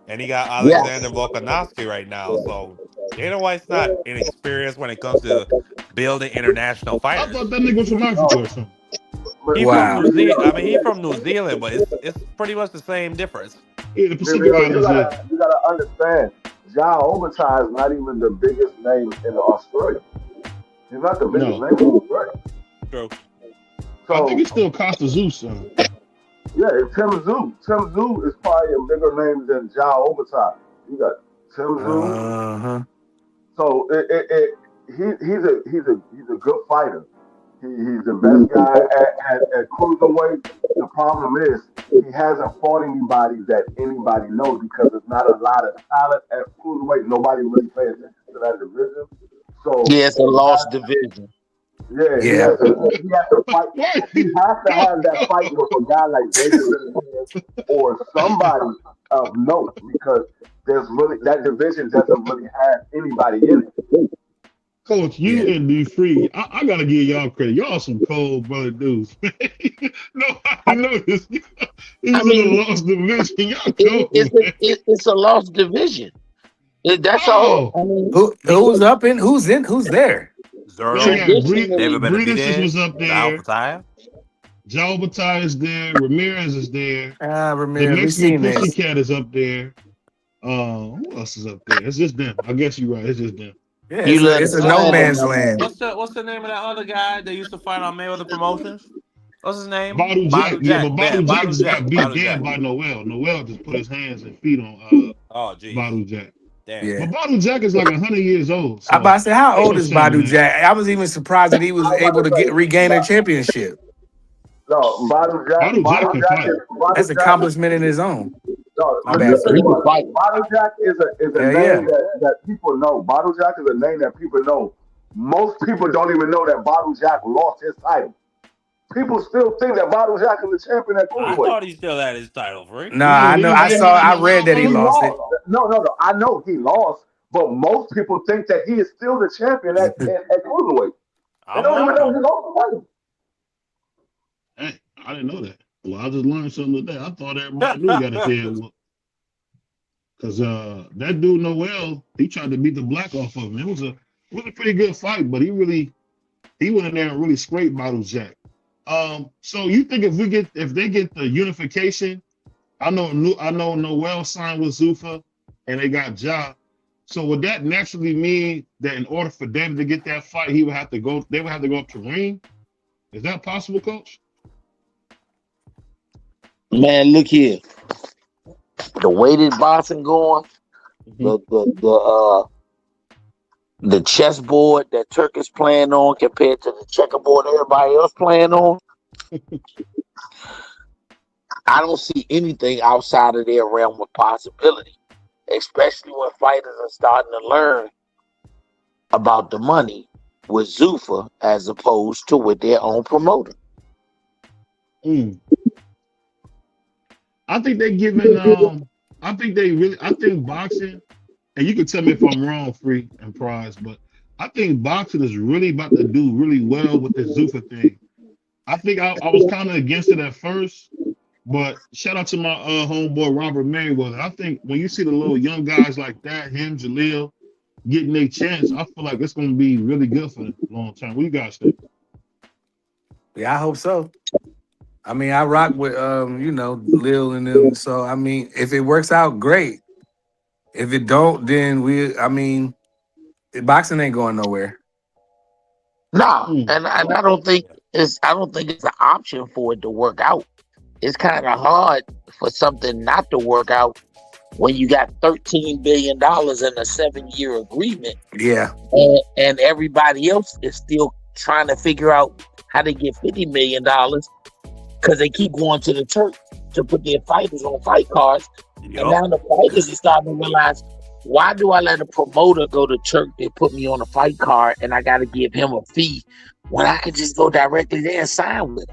and he got Alexander Volkanovski right now. So Dana White's not inexperienced when it comes to building international fighters. I thought that nigga was from Africa or something. He's from New Zealand. I mean, he's from New Zealand, but it's pretty much the same difference. Yeah, the Pacific Islands. You gotta understand, Ja Obata is not even the biggest name in Australia. He's not the biggest name in Australia. True. So, I think it's still Costa Zeus. Yeah, it's Tim Tszyu. Tim Tszyu is probably a bigger name than Ja Obata. You got Tim Tszyu. Uh-huh. So he's a good fighter. He's the best guy at cruiserweight. The problem is he hasn't fought anybody that anybody knows because there's not a lot of talent at cruiserweight. Nobody really pays attention to that division. So yeah, it's a lost division. Yeah, he has to fight. He has to have that fight with a guy like David or somebody of note because there's really that division doesn't really have anybody in it. Coach, you and D Free, I gotta give y'all credit. Y'all some cold blooded dudes. Nobody knows. It's a lost division. Y'all cold. It's a lost division. That's all. I mean, who's up in? Who's in? Who's there? Zerl, David Benavidez, was up there. Joe Batai is there. Ramirez is there. Ramirez. The Mexican Pussycat is up there. Who else is up there? It's just them. I guess you're right. It's just them. Yeah, it's a no man's land. What's the name of that other guy that used to fight on Mayweather Promotions? What's his name? Badu Jack. Yeah, but Badu Jack just got beat down by Noel. Noel just put his hands and feet on Badu Jack. Damn. Yeah. But Badu Jack is like 100 years old. So I about to say, how old is Badu Jack? I was even surprised that he was able to regain a championship. No, Badu Jack That's an accomplishment in his own. No, Badu Jack is a name that people know. Badu Jack is a name that people know. Most people don't even know that Badu Jack lost his title. People still think that Badu Jack is the champion at cruiserweight. I thought he still had his title, Frank. No, I know. I read that he lost it. No. I know he lost, but most people think that he is still the champion at cruiserweight. They don't even know he lost the title. Hey, I didn't know that. Well, I just learned something today. I thought everybody knew he got his head whooped. Because that dude Noel, he tried to beat the black off of him. It was a pretty good fight, but he went in there and really scraped Badu Jack. So you think if they get the unification, I know Noel signed with Zuffa and they got Ja. So would that naturally mean that in order for David to get that fight, they would have to go up to ring? Is that possible, Coach? Man, look here. The way that boxing going, the chessboard that Turk is playing on compared to the checkerboard everybody else playing on, I don't see anything outside of their realm of possibility, especially when fighters are starting to learn about the money with Zuffa as opposed to with their own promoter. I think they're giving. I think boxing, and you can tell me if I'm wrong, Free and Prize, but I think boxing is really about to do really well with this Zuffa thing. I think I was kind of against it at first, but shout out to my homeboy Robert Merriweather. I think when you see the little young guys like that, him, Jaleel, getting their chance, I feel like it's going to be really good for the long term. What you guys think? Yeah, I hope so. I mean, I rock with Lil and them. So I mean, if it works out, great. If it don't, then boxing ain't going nowhere. No, and I don't think it's an option for it to work out. It's kind of hard for something not to work out when you got $13 billion in a 7-year agreement. Yeah. And everybody else is still trying to figure out how to get $50 million because they keep going to the Turk to put their fighters on fight cards. Yep. And now the fighters are starting to realize, why do I let a promoter go to Turk and put me on a fight card and I got to give him a fee when I can just go directly there and sign with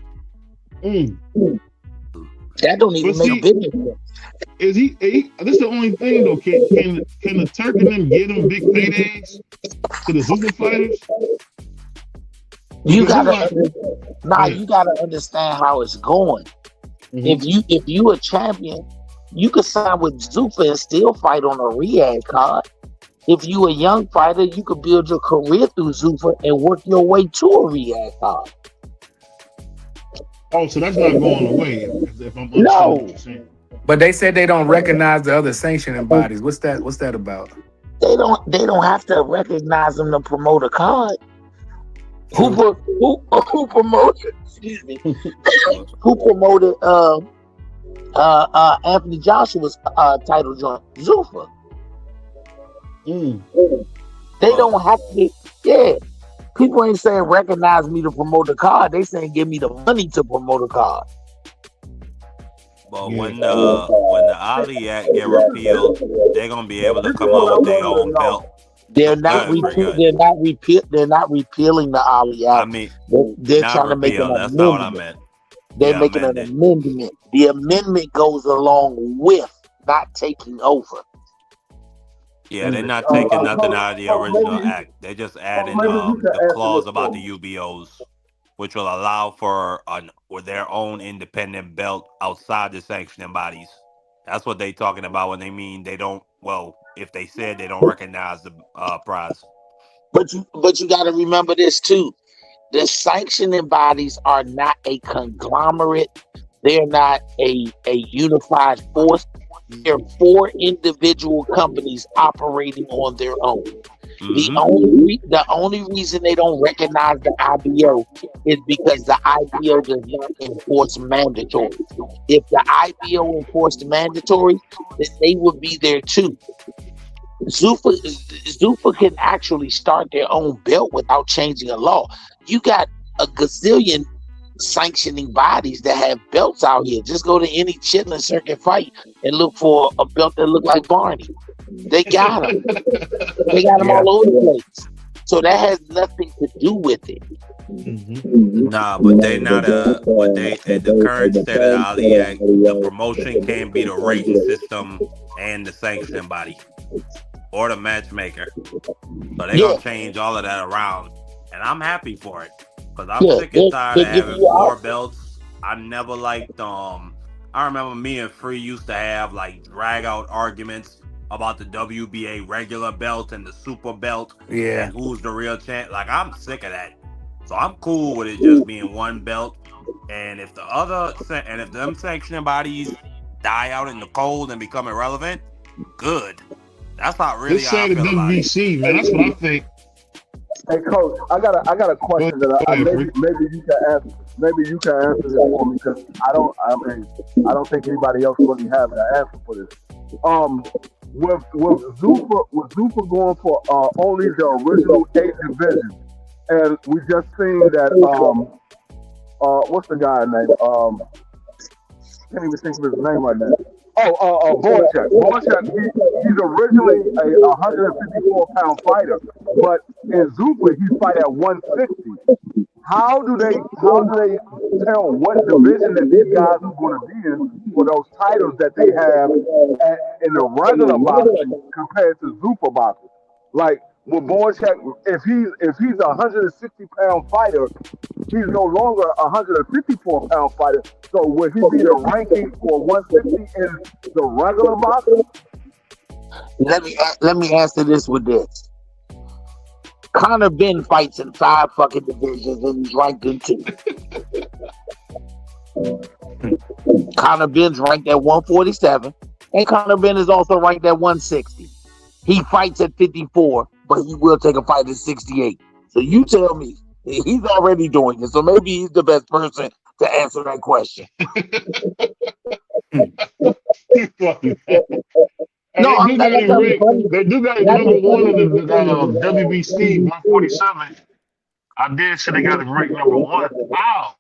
him? That don't even make business. Is he? This is the only thing though. Can the Turk and them get them big paydays to the Zuffa fighters? You gotta understand how it's going. If you a champion, you could sign with Zuffa and still fight on a Riyadh card. If you a young fighter, you could build your career through Zuffa and work your way to a Riyadh card. Oh, so that's not going away. If I'm understanding what you're saying. But they said they don't recognize the other sanctioning bodies. What's that about? They don't have to recognize them to promote a card. Who promoted? Excuse me. Who promoted Anthony Joshua's title joint? Zuffa. They don't have to. Yeah. People ain't saying recognize me to promote the card. They saying give me the money to promote a card. But when the Ali Act get repealed, they're gonna be able to come out with their own belt. They're not repealing the Ali Act. I mean, they're trying to make an amendment. That's not what I meant. They're making an amendment. The amendment goes along with not taking over. Yeah, they're not taking nothing out of the original act. They're just adding the clause about the UBOs, which will allow for their own independent belt outside the sanctioning bodies. That's what they're talking about when they mean they don't. Well, if they said they don't recognize the prize. But you got to remember this too. The sanctioning bodies are not a conglomerate. They're not a unified force. They're 4 individual companies operating on their own. The only reason they don't recognize the IBO is because the IBO does not enforce mandatory. If the IBO enforced mandatory, then they would be there too. Zuffa can actually start their own belt without changing a law. You got a gazillion sanctioning bodies that have belts out here. Just go to any chitlin circuit fight and look for a belt that look like Barney. They got them. They got them all over the place. So that has nothing to do with it. Nah, but they not at the current state of the Ali Act, the promotion can't be the rating system and the sanctioning body or the matchmaker. So they're gonna change all of that around, and I'm happy for it. Because I'm sick and tired of having 4 belts. I never liked I remember me and Free used to have like drag out arguments about the WBA regular belt and the super belt. Yeah. And who's the real champ. Like, I'm sick of that. So I'm cool with it just being 1 belt. And if them sanctioning bodies die out in the cold and become irrelevant, good. That's not really how I feel about it. WBC, man. That's what I think. Hey, coach, I got a question that maybe you can answer. Maybe you can answer this for me because I don't think anybody else really has an answer for this. With Zupa going for only the original 8 divisions, and we just seen that what's the guy name? Can't even think of his name right now. Borchak. Borchak, he's originally a 154-pound fighter, but in Zupa he fight at 160. How do they tell what division that these guys are going to be in for those titles that they have in the regular boxing compared to Zupa boxing? Like with Borchak, if he's a 160-pound fighter, he's no longer a 154-pound fighter. So will he be the ranking for 160 in the regular boxing? Let me answer this with this. Conor Ben fights in 5 fucking divisions and he's ranked in 2. Conor Ben's ranked at 147 and Conor Ben is also ranked at 160. He fights at 54, but he will take a fight at 68. So you tell me, he's already doing it. So maybe he's the best person to answer that question. No, they do got number 1 in the WBC 147. I did say they got him ranked number 1. Wow.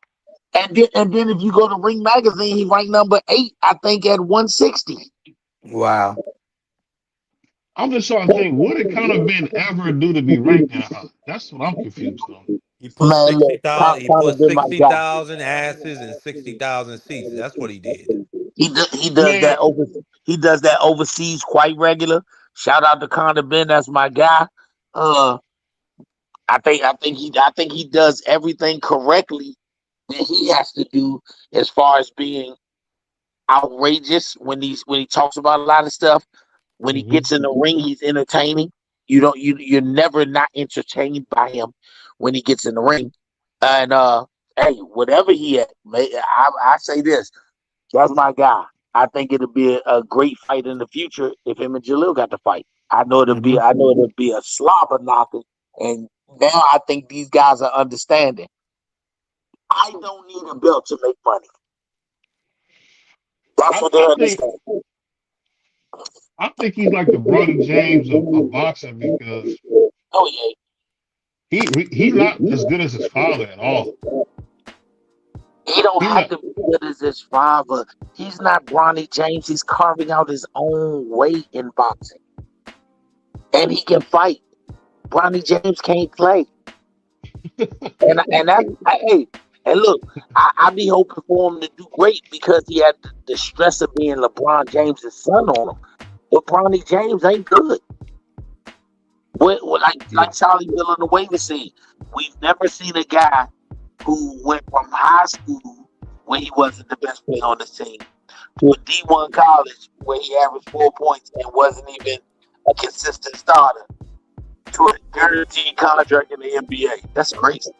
And then if you go to Ring Magazine, he ranked number 8, I think, at 160. Wow. I'm just trying to think, what did Conor Ben ever do to be ranked that high? That's what I'm confused on. He put 60,000. He put 60,000 asses and 60,000 seats. That's what he did. He does that he does that overseas quite regular. Shout out to Conor Ben, that's my guy. I think he does everything correctly that he has to do as far as being outrageous when he talks about a lot of stuff. When he gets in the ring, he's entertaining. You're never not entertained by him when he gets in the ring. And hey, whatever he at, I say this, that's my guy. I think it'll be a great fight in the future if him and Jalil got to fight. I know it'll be a slobber knocker, and now I think these guys are understanding. I don't need a belt to make money. That's what they're understanding. I think he's like the Bronny James of boxing because he's not as good as his father at all. He don't have to be good as his father. He's not Bronny James. He's carving out his own way in boxing, and he can fight. Bronny James can't play. And look, I be hoping for him to do great because he had the stress of being LeBron James' son on him. But Bronny James ain't good. Like Charlie Villanueva was saying, we've never seen a guy who went from high school where he wasn't the best player on the team to a D1 college where he averaged 4 points and wasn't even a consistent starter to a guaranteed contract in the NBA. That's crazy.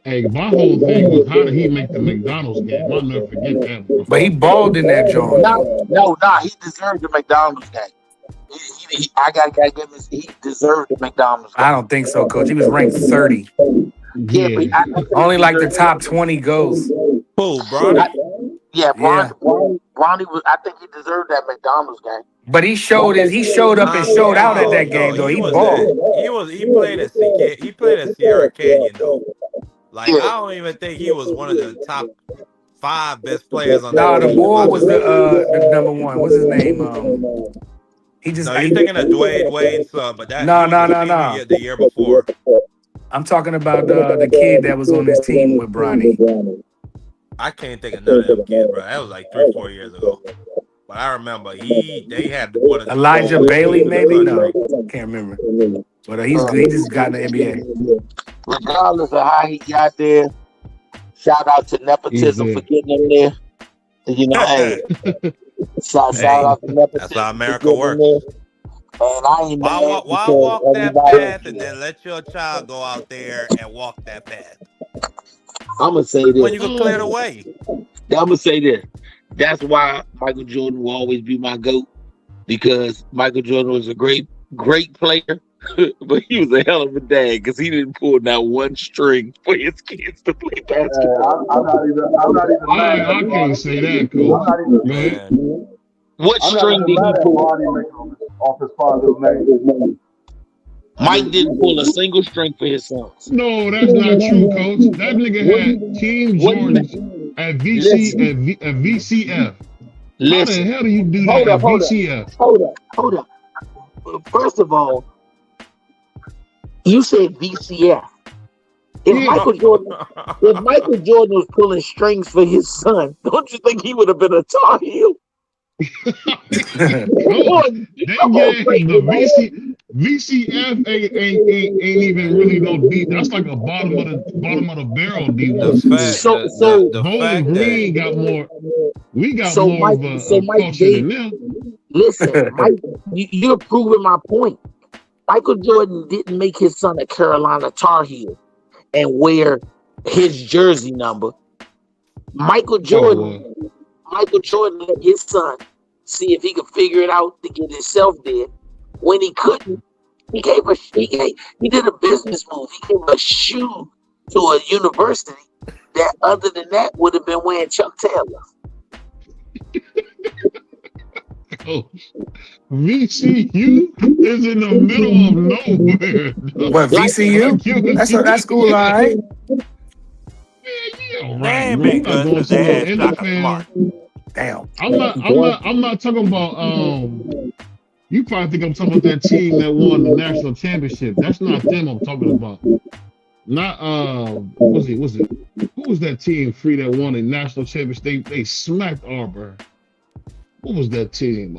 Hey, my whole thing was how did he make the McDonald's game? I'll never forget that. But he balled in that joint. No, he deserved the McDonald's game. I gotta give this. He deserved the McDonald's game. I don't think so, Coach. He was ranked 30. Yeah. Only like the top 20 goes. Who, Bronny? Bronny was. I think he deserved that McDonald's game. But he showed up and showed out at that game though. He balled. He played at Sierra Canyon though. Like I don't even think he was one of the top 5 best players on that team. The boy was the number 1. What's his name? You're thinking of Dwayne Wade's son, but that no. The year before. I'm talking about the kid that was on his team with Bronny. I can't think of none of them kids, bro. That was like 3-4 years ago. But I remember they had one of the Elijah Bailey, maybe? No, can't remember. But he just got in the NBA. Regardless of how he got there, shout out to nepotism for getting him there. You know, shout out to nepotism. That's how America works. And I ain't why walk that path and then let your child go out there and walk that path? I'm gonna say this. When you can clear the way. I'm gonna say this. That's why Michael Jordan will always be my GOAT, because Michael Jordan was a great player, but he was a hell of a dad because he didn't pull not one string for his kids to play basketball. I'm not even mad at I can't say that, I'm coach. not even. Go ahead. Man, What I'm not string even did he mad at pull? Barney making off his father's name. Mike didn't pull a single string for his sons. No, that's not true, coach. That nigga had Team What? Jordans at Listen, at VCF. How the listen. hell do you do Hold that up, at hold up, VCF? hold up. First of all, you said VCF. If Yeah. Michael Jordan was pulling strings for his son, don't you think he would have been a Tar Heel? No, they gave the VCF ain't even really no deep. That's like a bottom of the barrel the D1 fact, school. the Bowling fact that Green got more. We got So more Mike, of so a Mike culture gave. than them. Listen, Mike, you're proving my point. Michael Jordan didn't make his son a Carolina Tar Heel and wear his jersey number. Michael Jordan let his son see if he could figure it out to get himself there. When he couldn't, he did a business move. He gave a shoe to a university that, other than that, would have been wearing Chuck Taylor. Oh, VCU is in the middle of nowhere. What, VCU? That's school, all right. Yeah, they right, ain't bro. been I'm not good going since to they no had Shaka NFL. Smart. Damn. I'm not talking about you probably think I'm talking about that team that won the national championship. That's not them I'm talking about. Not who was that team free that won the national championship? They smacked Auburn. What was that team?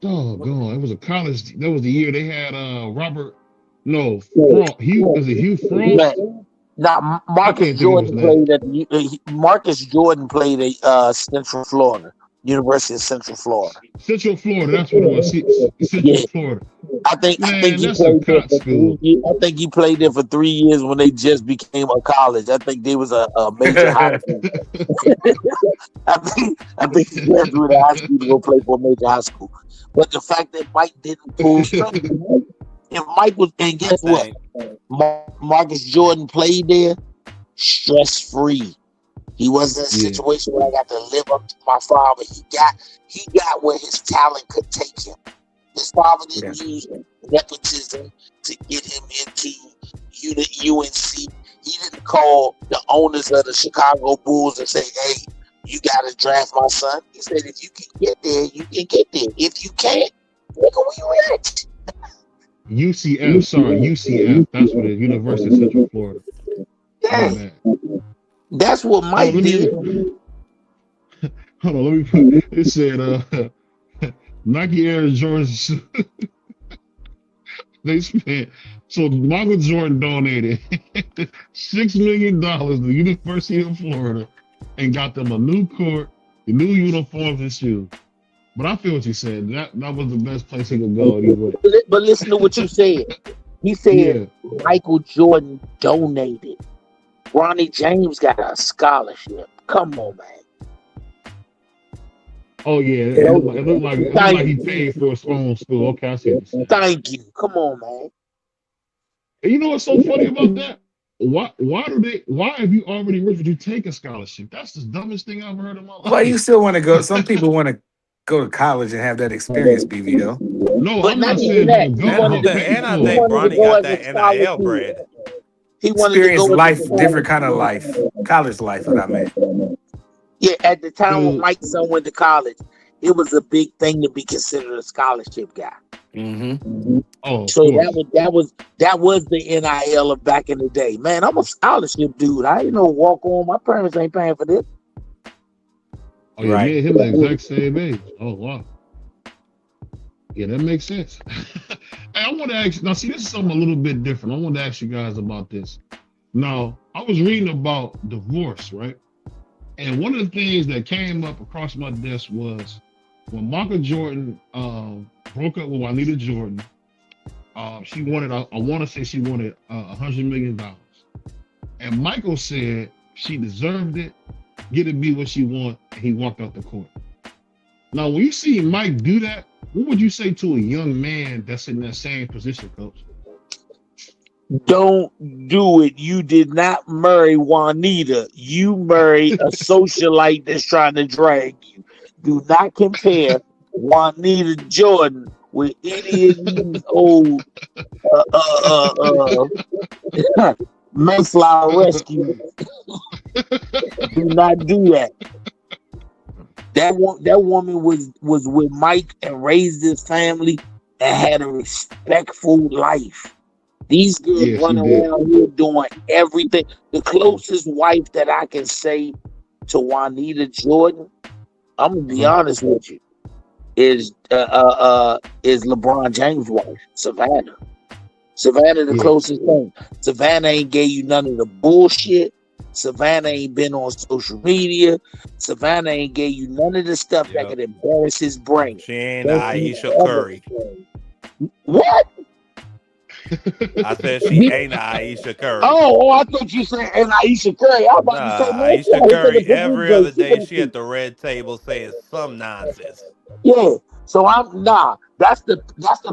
Doggone, it was a college. That was the year they had Hugh Frost? Now, Marcus Jordan played at Central Florida, University of Central Florida. Central Florida, that's what it was. Central Florida. I think he that's a cop school. I think he played there for 3 years when they just became a college. I think they was a major high school. I think he graduated high school to go play for a major high school. But the fact that Mike didn't pull strings, if Mike was, and guess what? Marcus Jordan played there stress-free. He wasn't in a situation where I got to live up to my father. He got where his talent could take him. His father didn't use nepotism to get him into UNC. He didn't call the owners of the Chicago Bulls and say, "Hey, you got to draft my son." He said, "If you can get there, you can get there. If you can't, nigga, where you at?" UCF. That's what it is. University of Central Florida. Yeah. That's what Mike did. Hold on, let me put it said Nike Air Jordans. They spent, so Michael Jordan donated $6 million to the University of Florida and got them a new court, new uniforms and shoes. But I feel what you said. That was the best place he could go. But listen to what you said. He said Michael Jordan donated. Ronnie James got a scholarship. Come on, man. Oh yeah, it looked like he paid for his own school. Okay, I see what you're saying. Thank you. Come on, man. And you know what's so funny about that? Why if you already rich would you take a scholarship? That's the dumbest thing I've ever heard in my life. Well, you still want to go. Some people want to go to college and have that experience, BV, though. No, but I'm not saying that. don't go. And I think Bronny got that NIL bread. He wanted Experience to go life, different kind of life, college life. What I meant. Yeah, at the time when Mike's son went to college, it was a big thing to be considered a scholarship guy. Mm-hmm. Oh, so that was the NIL of back in the day. Man, I'm a scholarship dude. I ain't no walk on. My parents ain't paying for this. Oh, yeah, me and him the exact same age. Oh, wow. Yeah, that makes sense. Hey, I want to ask, now see, this is something a little bit different. I want to ask you guys about this. Now, I was reading about divorce, right? And one of the things that came up across my desk was when Michael Jordan broke up with Juanita Jordan, she wanted, I want to say she wanted $100 million. And Michael said she deserved it, get to be what she wanted, and he walked out the court. Now, when you see Mike do that, What would you say to a young man that's in that same position, Coach? Don't do it. You did not marry Juanita. You married a socialite that's trying to drag you. Do not compare Juanita Jordan with any of these old Mayflower rescues. Do not do that. That woman was with Mike and raised his family and had a respectful life. These girls running around here doing everything. The closest wife that I can say to Juanita Jordan, I'm gonna be honest with you, is LeBron James' wife, Savannah. Savannah, the closest thing. Savannah ain't gave you none of the bullshit. Savannah ain't been on social media. Savannah ain't gave you none of the stuff that could embarrass his brain. She ain't Aisha Curry. What? I said she ain't Aisha Curry. Oh, I thought you said and Aisha Curry. I was about to say, man, Aisha Curry every other day she at the red table saying some nonsense. Yeah. So that's the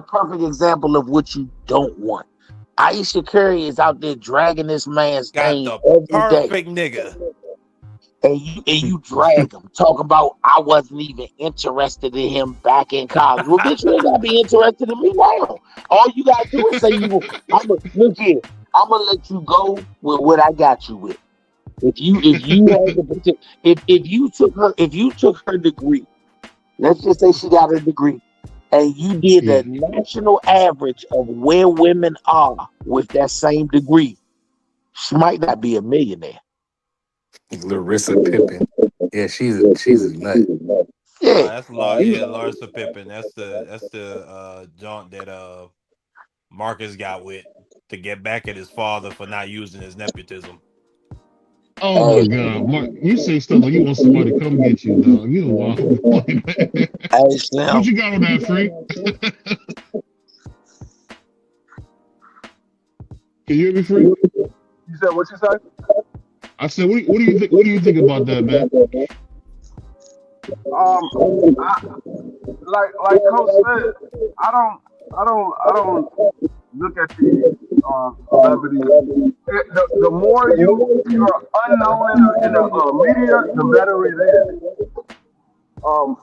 perfect example of what you don't want. Aisha Curry is out there dragging this man's name every perfect day. Nigga. And you drag him. Talk about I wasn't even interested in him back in college. Well, bitch, you ain't gotta be interested in me now. All you gotta do is say I'm gonna let you go with what I got you with. If you took her degree, let's just say she got her degree, and you did the national average of where women are with that same degree, she might not be a millionaire. Larissa Pippen. Yeah, she's a nut. Yeah, that's Larissa Pippen. That's the jaunt that Marcus got with to get back at his father for not using his nepotism. Oh my God, Mark! You say stuff like you want somebody to come get you, dog. You a wild boy, man. What you got on that, Freak? Can you hear me, Freak? You said what you say? I said, what do you think? What do you think about that, man? Like Coach said, I don't look at the celebrities. The more you're unknown in the media, the better it is. I'm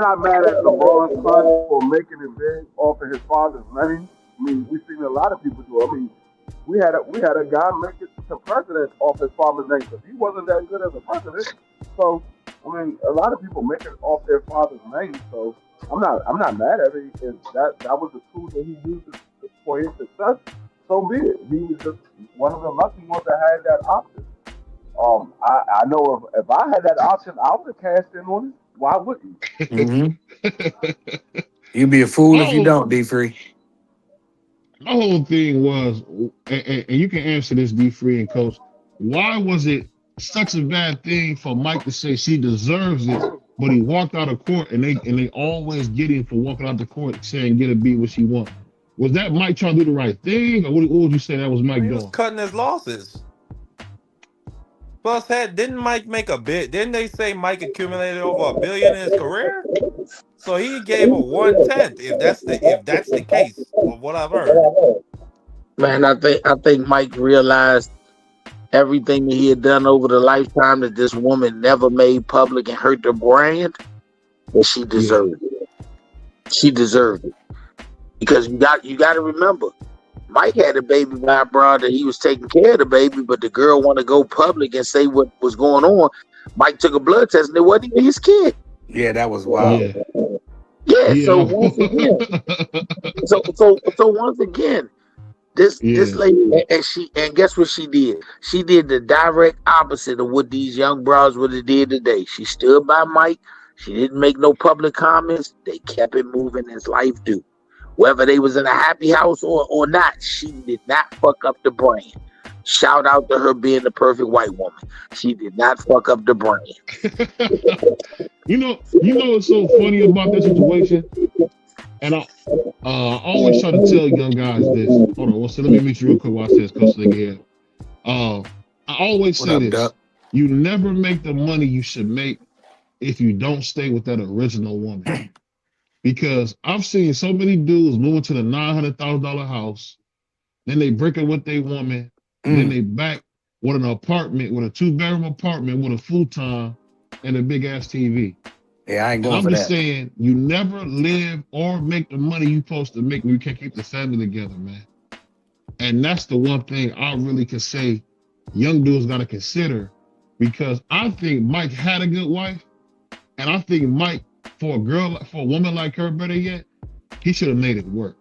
not mad at LeBron's son for making it big off of his father's name. I mean, we've seen a lot of people do it. I mean, we had a guy make it to president off his father's name because he wasn't that good as a president. So I mean, a lot of people make it off their father's name. So I'm not mad at it. If that was the tool that he used for his success, so be it. He was just one of the lucky ones that had that option. I know if I had that option, I would have cashed in on it. Why wouldn't you? Mm-hmm. You'd be a fool if you don't, D3. My whole thing was, and you can answer this, D3 and Coach, why was it such a bad thing for Mike to say she deserves it, but he walked out of court and they always get him for walking out the court saying get a beat what she wants? Was that Mike trying to do the right thing, or what would you say that was Mike doing? He was cutting his losses. Plus, didn't Mike make a bid? Didn't they say Mike accumulated over $1 billion in his career? So he gave a 1/10. If that's the case of what I've heard. Man, I think Mike realized everything that he had done over the lifetime that this woman never made public and hurt the brand, that she deserved it. She deserved it. Because you got to remember, Mike had a baby by a broad that he was taking care of the baby, but the girl want to go public and say what was going on. Mike took a blood test and it wasn't even his kid. Yeah, that was wild. Yeah. So once again, once again, this lady and guess what she did? She did the direct opposite of what these young bras would have did today. She stood by Mike. She didn't make no public comments. They kept it moving as life do. Whether they was in a happy house or not, she did not fuck up the brand. Shout out to her being the perfect white woman. She did not fuck up the brand. You know what's so funny about this situation? And I always try to tell young guys this. Hold on, so let me meet you real quick while I say this, Coach Nigga here. I always say this. Duck? You never make the money you should make if you don't stay with that original woman. Because I've seen so many dudes moving to the $900,000 house, then they break up with their woman, then they back with an apartment, with a 2-bedroom apartment with a futon and a big ass TV. Yeah, I ain't And going I'm for just that. saying, you never live or make the money you're supposed to make when you can't keep the family together, man. And that's the one thing I really can say young dudes got to consider, because I think Mike had a good wife, and I think Mike, for a woman like her, better yet, he should have made it work.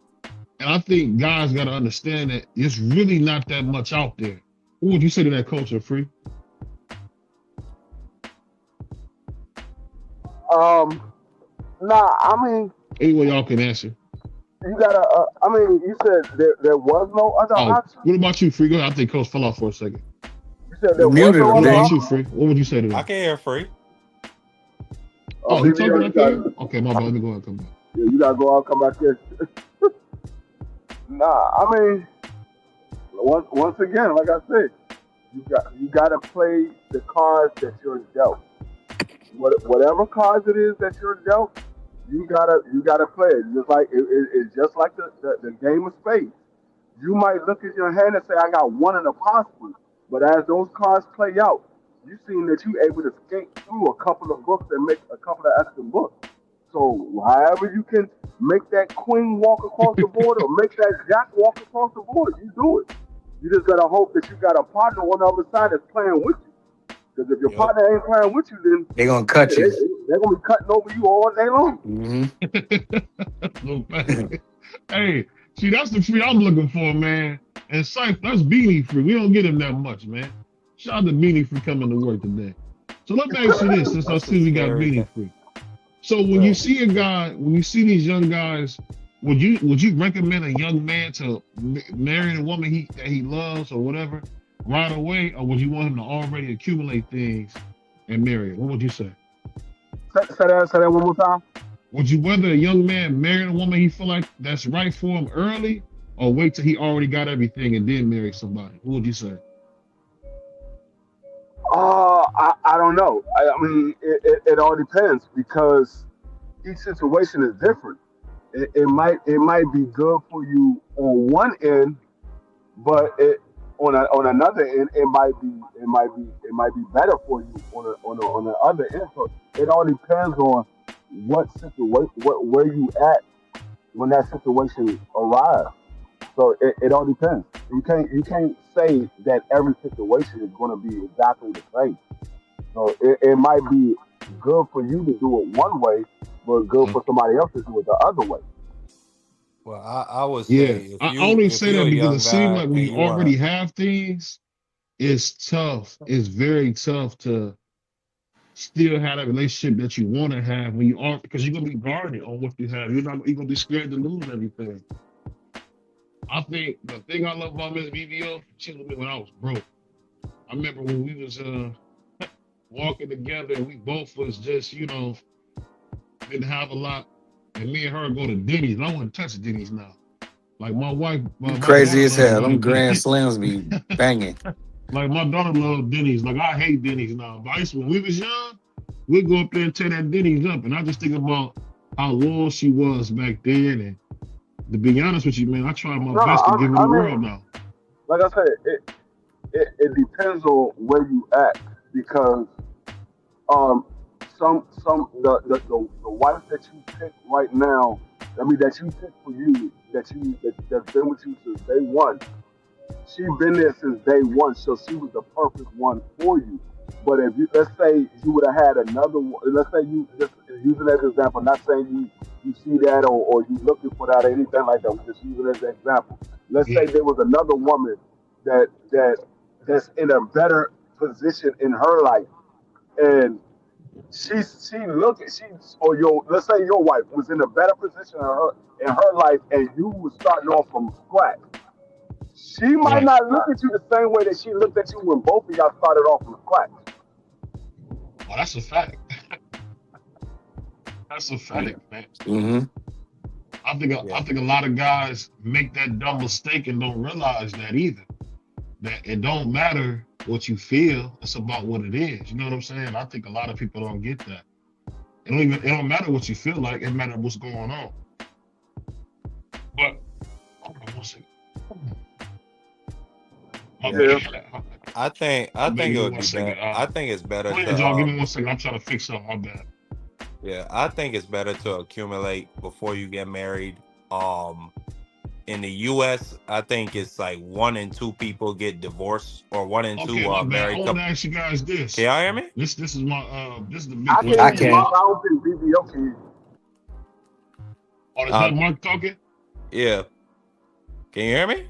And I think guys got to understand that it's really not that much out there. What would you say to that culture, Free? Nah, I mean, Any way y'all can answer. you gotta. I mean, you said there was no other Oh, option. what about you, Free? Go ahead. I think Coach fell off for a second. You said You there was muted no him, What other didn't about you? you, option. Free? What would you say to I that? can hear Free. Oh, he BBO, talking you out there? gotta, Okay, my bad. Let me go ahead and come back. yeah, you gotta go out, come back here. Nah, I mean, once again, like I said, you gotta play the cards that you're dealt. Whatever cards it is that you're dealt, you gotta play it. Just like it's just like the game of spades. You might look at your hand and say, I got one in the possible. But as those cards play out, you seen that you able to skate through a couple of books and make a couple of extra books. So however you can make that queen walk across the board or make that jack walk across the board, you do it. You just gotta hope that you got a partner on the other side that's playing with you. Because if your Yep. partner ain't playing with you, then They're gonna cut you. they're gonna be cutting over you all day long. Hey, see, that's the Free I'm looking for, man. And Syph, that's Beanie Free. We don't get him that much, man. Shout out to Beanie Free coming to work today. So let me ask you this, since I That's a see we got scary Beanie thing. Free. So when you see a guy, when you see these young guys, would you recommend a young man to marry the woman that he loves or whatever right away, or would you want him to already accumulate things and marry her? What would you say? Say that one more time. Would you rather a young man marry a woman he feel like that's right for him early, or wait till he already got everything and then marry somebody? What would you say? I don't know. I mean, it all depends because each situation is different. It might be good for you on one end, but on another end it might be better for you on the other end. So it all depends on what situation, where you at when that situation arrives. So it all depends. You can't say that every situation is going to be exactly the same. So it might be good for you to do it one way, but good for somebody else to do it the other way. Well, I would Yeah, say I only if say you're that a because it young seems guy like when and you you wanna already have things, it's tough. It's very tough to still have that relationship that you want to have when you are, because you're gonna be guarded on what you have. You're gonna be scared to lose everything. I think the thing I love about Miss BBO, she was with me when I was broke. I remember when we was walking together and we both was just, didn't have a lot. And me and her go to Denny's. I want to touch Denny's now. Like my wife, You my daughter crazy as loves to hell. go to Them Grand Denny's. Slams be banging. Like my daughter loves Denny's. Like I hate Denny's now. But when we was young, we'd go up there and tear that Denny's up. And I just think about how loyal she was back then. And to be honest with you, man, I try my No, best to give her I the mean, world now. like I said, it depends on where you at because um the wife that you pick right now, I mean that you pick for you, that's been with you since day one. She been there since day one, so she was the perfect one for you. But if you let's say you would have had another one, let's say you just using that as an example, not saying you see that or you looking for that or anything like that. We're just using it as an example. Let's say Yeah. there was another woman that's in a better position in her life, and she look at she or your let's say your wife was in a better position in her life, and you was starting off from scratch. She might Right. not look at you the same way that she looked at you when both of y'all started off from scratch. Oh, that's a fact. That's a fact, man. Mm-hmm. I think a lot of guys make that dumb mistake and don't realize that either. That it don't matter what you feel, it's about what it is. You know what I'm saying? I think a lot of people don't get that. It don't matter what you feel like. It matters what's going on. But hold on one second. My Yeah. bad. I think Give it me would one be second. better. I think it's better Go ahead, to John. Give me 1 second. I'm trying to fix something. My bad. yeah, I think it's better to accumulate before you get married. In the US, I think it's like 1 in 2 people get divorced, or 1 in 2 Okay, my bad. I married want to couple. ask you guys this. Can y'all hear me? This is my this is the big I question. I can, For can. Mark. me. I don't think BBO can. Oh, is Uh, that Mark talking? yeah. Can you hear me?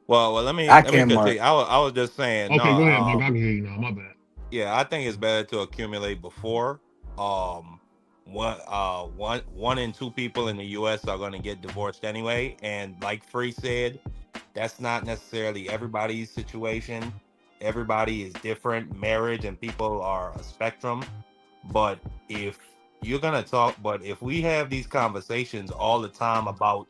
Well, let me I can, continue. Mark. I was just saying, no, Okay, go ahead, Mark. I can hear you now. My bad. yeah, I think it's better to accumulate before. Um, one in 2 people in the U.S. are going to get divorced anyway, and like Free said, that's not necessarily everybody's situation. Everybody is different. Marriage and people are a spectrum. But if if we have these conversations all the time about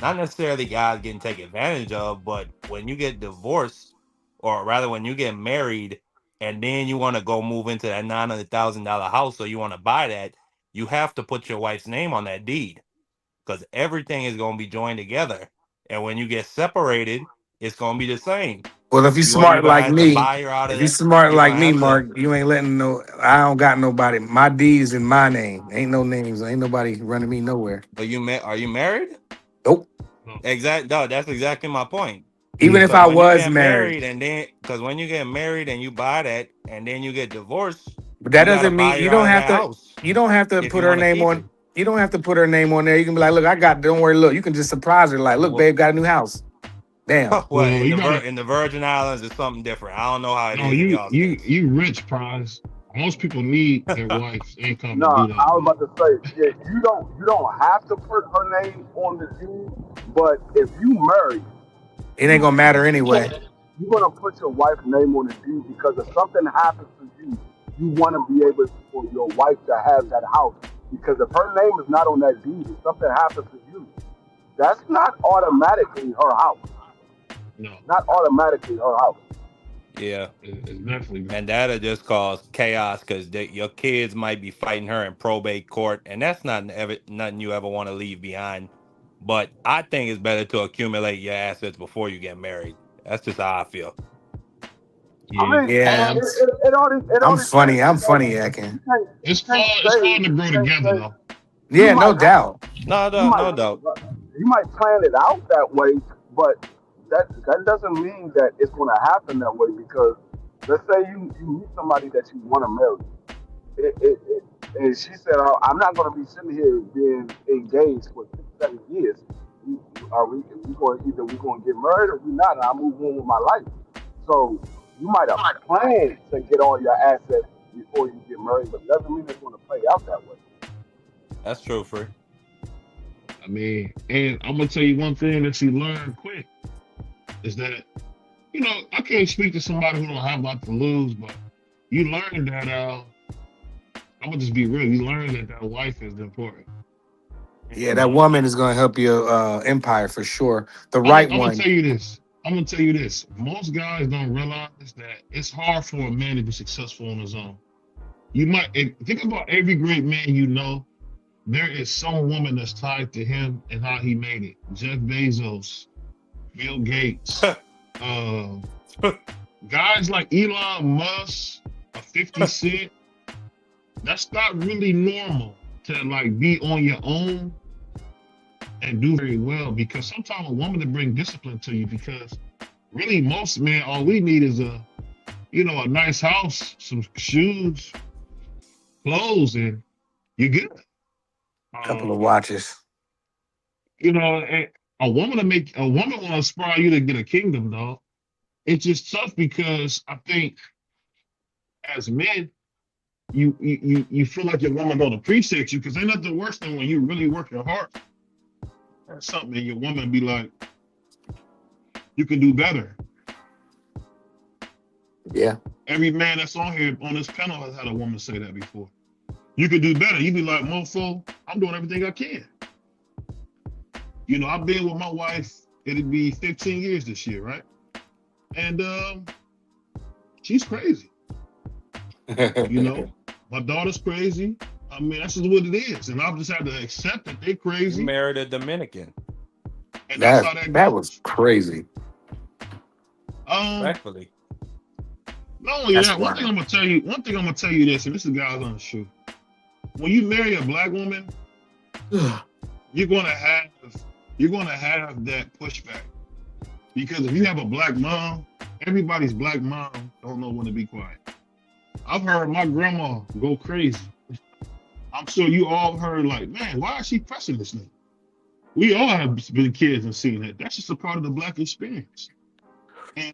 not necessarily guys getting taken advantage of, but when you get divorced, or rather when you get married, and then you want to go move into that $900,000 house, or you want to buy that, you have to put your wife's name on that deed, because everything is going to be joined together. And when you get separated, it's going to be the same. Well, if you You're smart gonna like have to me, buy her out of if you that. smart You're like gonna me, have to. Mark, you ain't letting no. I don't got nobody. My D's in my name. Ain't no names. Ain't nobody running me nowhere. Are you married? Nope. No. Exactly. No, that's exactly my point. Even Yeah. if Because I when you was get married, married, when you get married and you buy that, and then you get divorced, but that you got to doesn't mean buy you her don't out of have that to. house You don't have to if put you her want to name keep on. it. You don't have to put her name on there. You can be like, look, I got. Don't worry, look. You can just surprise her, like, look, Well, babe, got a new house. Bam. well, Well, you gotta. in the Virgin Islands, it's something different. I don't know how it No, is in y'all states. you rich, prize. Most people need their wife's income to No, do I that, was man. about to say, yeah, you don't have to put her name on the deed, but if you marry, It ain't you gonna matter anyway. you're gonna put your wife's name on the deed because if something happens to you, you want to be able for your wife to have that house. Because if her name is not on that deed, if something happens to you, that's not automatically her house. No, Not automatically her house. Yeah, it's definitely not. and that'll just cause chaos because your kids might be fighting her in probate court, and that's nothing you ever want to leave behind. But I think it's better to accumulate your assets before you get married. That's just how I feel. I Yeah. mean, Yeah, it I'm only funny. I'm depends. funny acting. You It's can't fun. It's say fun to grow together, though. you Yeah, no might have doubt. No, you no, might no doubt. you might plan it out that way, but that doesn't mean that it's going to happen that way because let's say you meet somebody that you want to marry, and she said, oh, "I'm not going to be sitting here being engaged for 6, 7 years. We going either we going to get married or we not, and I move on with my life." So you might have planned to get all your assets before you get married, but it doesn't mean it's going to play out that way. That's true, Free. I mean, and I'm gonna tell you one thing that you learn quick is that I can't speak to somebody who don't have a lot to lose, but you learn that I'm gonna just be real. You learn that wife is important. Yeah, And that woman is gonna help your empire for sure. The I'm right gonna one. tell you this. I'm gonna tell you this. Most guys don't realize that it's hard for a man to be successful on his own. Think about every great man you know. There is some woman that's tied to him and how he made it. Jeff Bezos, Bill Gates, uh, guys like Elon Musk, a 50 Cent. That's not really normal to like be on your own and do very well because sometimes a woman to bring discipline to you because really most men all we need is a nice house, some shoes, clothes, and you're good. Couple of Um, watches. and a woman want to inspire you to get a kingdom, dog. It's just tough because I think as men, you feel like your woman don't appreciate you because ain't nothing worse than when you really work your heart at something and your woman be like, you can do better. Yeah. Every man that's on here on this panel has had a woman say that before. You could do better. You be like, mofo, I'm doing everything I can. I've been with my wife, it'll be 15 years this year, right? And she's crazy, but My daughter's crazy. I mean, that's just what it is, and I've just had to accept that they're You crazy, married a Dominican. and that's how that goes. was crazy. Respectfully. Not only That's that, one thing I'm gonna tell you this, and this is guys on the shoe. When you marry a black woman, you're gonna have that pushback. Because if you have a black mom, everybody's black mom don't know when to be quiet. I've heard my grandma go crazy. I'm sure you all heard, like, man, why is she pressing this nigga? We all have been kids and seen that. That's just a part of the black experience. And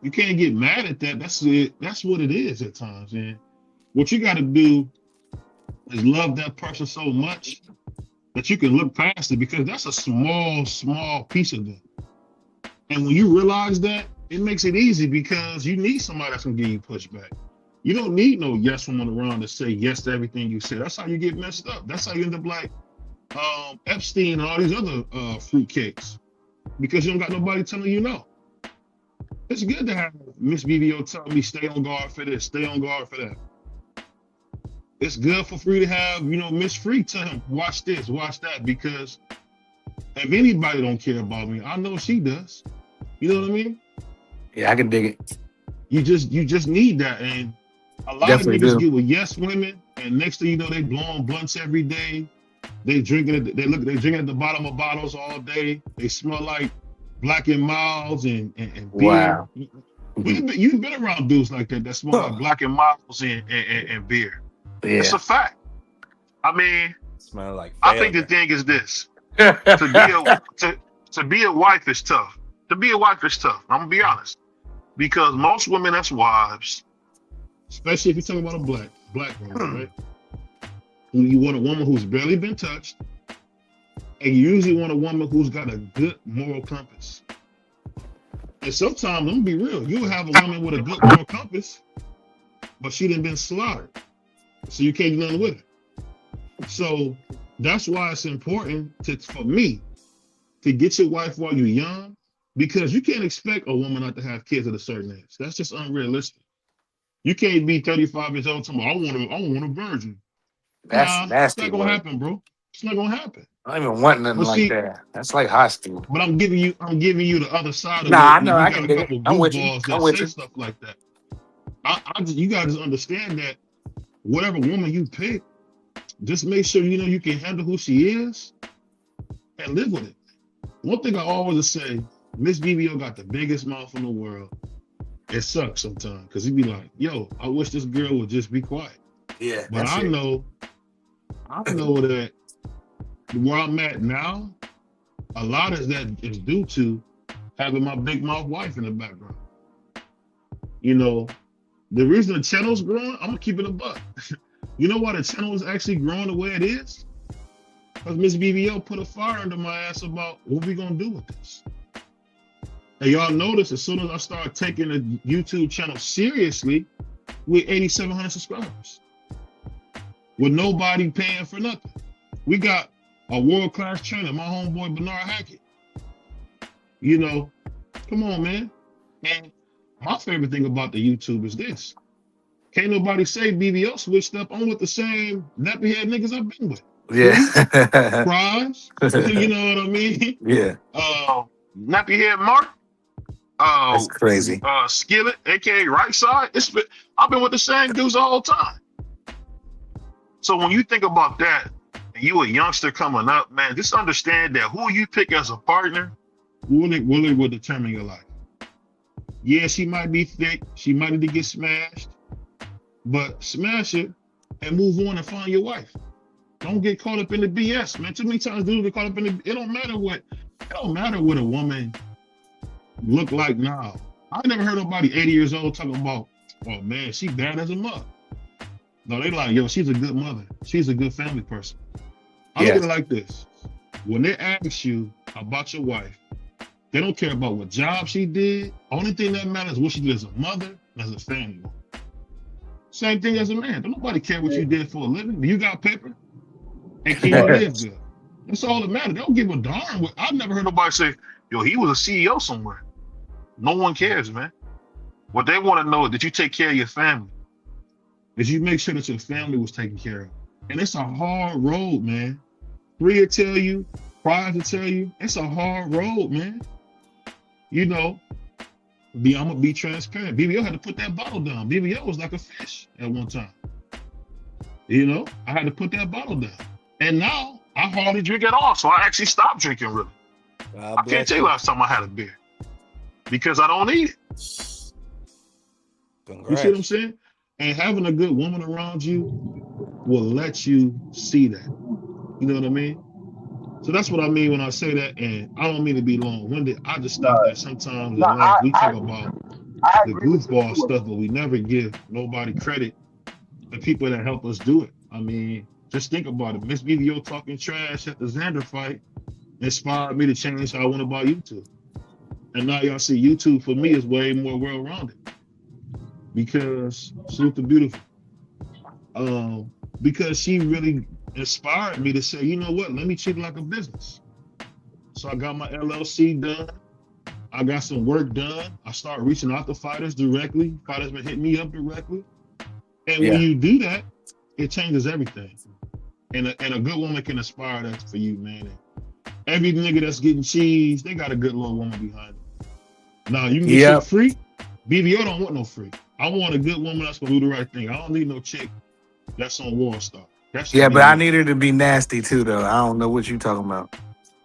you can't get mad at that. That's it. That's what it is at times. And what you got to do is love that person so much that you can look past it, because that's a small piece of them. And when you realize that, it makes it easy, because you need somebody that's gonna give you pushback. You don't need no yes woman around to say yes to everything you say. That's how you get messed up. That's how you end up like Epstein and all these other fruitcakes, because you don't got nobody telling you no. It's good to have Miss BBO tell me stay on guard for this, stay on guard for that. It's good for Free to have, Miss Free tell him, watch this, watch that, because if anybody don't care about me, I know she does. You know what I mean? Yeah, I can dig it. You just need that. And a lot Definitely of niggas do. get with yes women, and next thing you know, they blowing blunts every day. They drinking at the bottom of bottles all day. They smell like Black and Milds and beer. Wow. You've been around dudes like that smell like Black and Milds and beer. Yeah. It's a fact. I mean, Smell like I think the thing is this. To be a wife is tough. To be a wife is tough. I'm gonna be honest, because most women that's wives, especially if you're talking about a black woman, right? You want a woman who's barely been touched, and you usually want a woman who's got a good moral compass. And sometimes, I'm gonna be real, you'll have a woman with a good moral compass, but she done been slaughtered, so you can't do nothing with her. So that's why it's important for me to get your wife while you're young, because you can't expect a woman not to have kids at a certain age. That's just unrealistic. You can't be 35 years old and tell me, I want a virgin. That's nasty. It's not gonna happen, bro. It's not gonna happen. I don't even want nothing like that. That's like hostile. But I'm giving you the other side of it. Nah, I know. I got can a dig couple it. I'm with you. goofballs I'm that with say you. stuff like that. You gotta just understand that whatever woman you pick, just make sure you can handle who she is and live with it. One thing I always say, Miss BBO got the biggest mouth in the world. It sucks sometimes, because he'd be like, yo, I wish this girl would just be quiet. Yeah. But I know that where I'm at now, a lot of that is due to having my big mouth wife in the background. The reason the channel's growing, I'm gonna keep it a buck. You know why the channel is actually growing the way it is? Because Miss BBO put a fire under my ass about what we gonna do with this. And y'all notice, as soon as I start taking the YouTube channel seriously, we're 8,700 subscribers with nobody paying for nothing. We got a world-class trainer, my homeboy Bernard Hackett. Come on, man. And my favorite thing about the YouTube is this. Can't nobody say BBO switched up. I'm with the same nappy head niggas I've been with. Yeah. Prize, you know what I mean? Yeah. Nappy head Mark. That's crazy. Skillet, aka Right Side. I've been with the same dudes the whole time. So when you think about that, and you a youngster coming up, man, just understand that who you pick as a partner will determine your life. Yeah, she might be thick, she might need to get smashed, but smash it and move on and find your wife. Don't get caught up in the BS, man. Too many times dudes get caught up in it don't matter what a woman look like now. I never heard nobody 80 years old talking about, oh man, she bad as a mother. No, they like, yo, she's a good mother. She's a good family person. I look at it like this. When they ask you about your wife, they don't care about what job she did. Only thing that matters is what she did as a mother and as a family woman. Same thing as a man. Don't nobody care what you did for a living. You got paper and can you live good. That's all that matters. They don't give a darn. I've never heard nobody say, yo, he was a CEO somewhere. No one cares, man. What they want to know is that you take care of your family. is you make sure that your family was taken care of. And it's a hard road, man. Free will tell you, Pride will tell you, it's a hard road, man. You know, I'm gonna be transparent. BBO had to put that bottle down. BBO was like a fish at one time. You know, I had to put that bottle down. And now I hardly drink at all. So I actually stopped drinking really. I can't tell you last time I had a beer. Because I don't need it. Congrats. You see what I'm saying? And having a good woman around you will let you see that. You know what I mean? So that's what I mean when I say that. And I don't mean to be long-winded. I just think that sometimes in life we talk about the goofball stuff, but we never give nobody credit for people that help us do it. I mean, just think about it. Miss BBO talking trash at the Xander fight inspired me to change how I went about YouTube. And now y'all see YouTube for me is way more well-rounded because Salute the Beautiful. Because she really inspired me to say, you know what, let me treat it like a business. So I got my LLC done. I got some work done. I started reaching out to fighters directly. Fighters been hitting me up directly. And when you do that, it changes everything. And a good woman can inspire that for you, man. Every nigga that's getting cheese, they got a good little woman behind it. Now, you can get shit free. BBO don't want no free. I want a good woman that's going to do the right thing. I don't need no chick that's on War Star. Yeah, but I need her to be nasty too, though. I don't know what you talking about.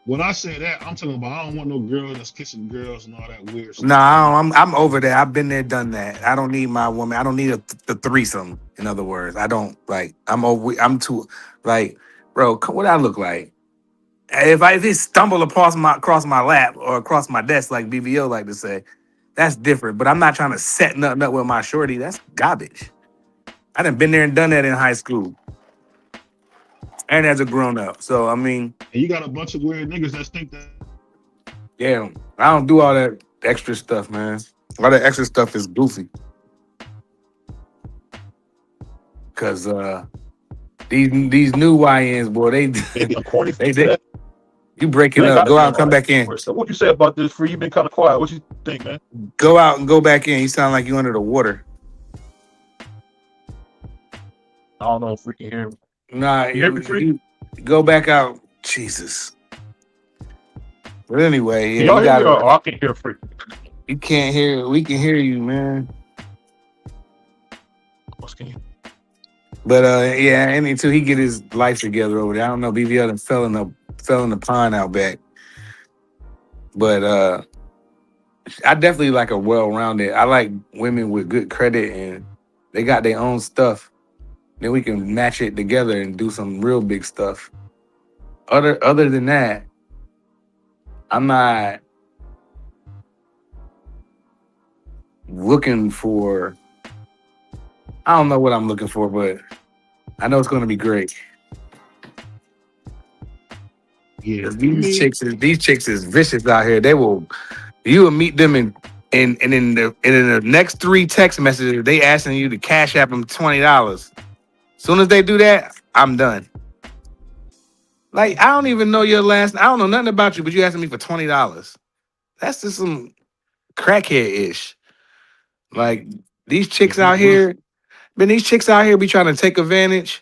When I say that, I'm talking about I don't want no girl that's kissing girls and all that weird stuff. No, I'm over that. I've been there, done that. I don't need my woman. I don't need the threesome. In other words, I don't like. I'm too like, bro. What I look like? If it stumble across my lap or across my desk, like BBO like to say, that's different. But I'm not trying to set nothing up with my shorty. That's garbage. I done been there and done that in high school. And as a grown up. So, I mean. And you got a bunch of weird niggas that think that. Yeah, I don't do all that extra stuff, man. All that extra stuff is goofy. Because these new YNs, boy, they you break it up. Go out and come back in. So what you say about this, Free? You've been kind of quiet. What you think, man? Go out and go back in. You sound like you under the water. I don't know if we can hear him. Nah, you go back out. Jesus. But anyway, yeah, y'all hear me or I can hear Free? You can't hear. We can hear you, man. What's can you? But yeah, and until he get his life together over there, I don't know. BBL done fell in the pond out back. But I definitely like a well-rounded. I like women with good credit and they got their own stuff. Then we can match it together and do some real big stuff. Other than that, I'm not looking for. I don't know what I'm looking for, but I know it's going to be great. Yeah, these chicks is vicious out here. You will meet them in the next 3 text messages. They asking you to cash app them $20. Soon as they do that, I'm done. Like, I don't even know your last. I don't know nothing about you, but you asking me for $20. That's just some crackhead-ish. Like, these chicks out here, these chicks out here be trying to take advantage,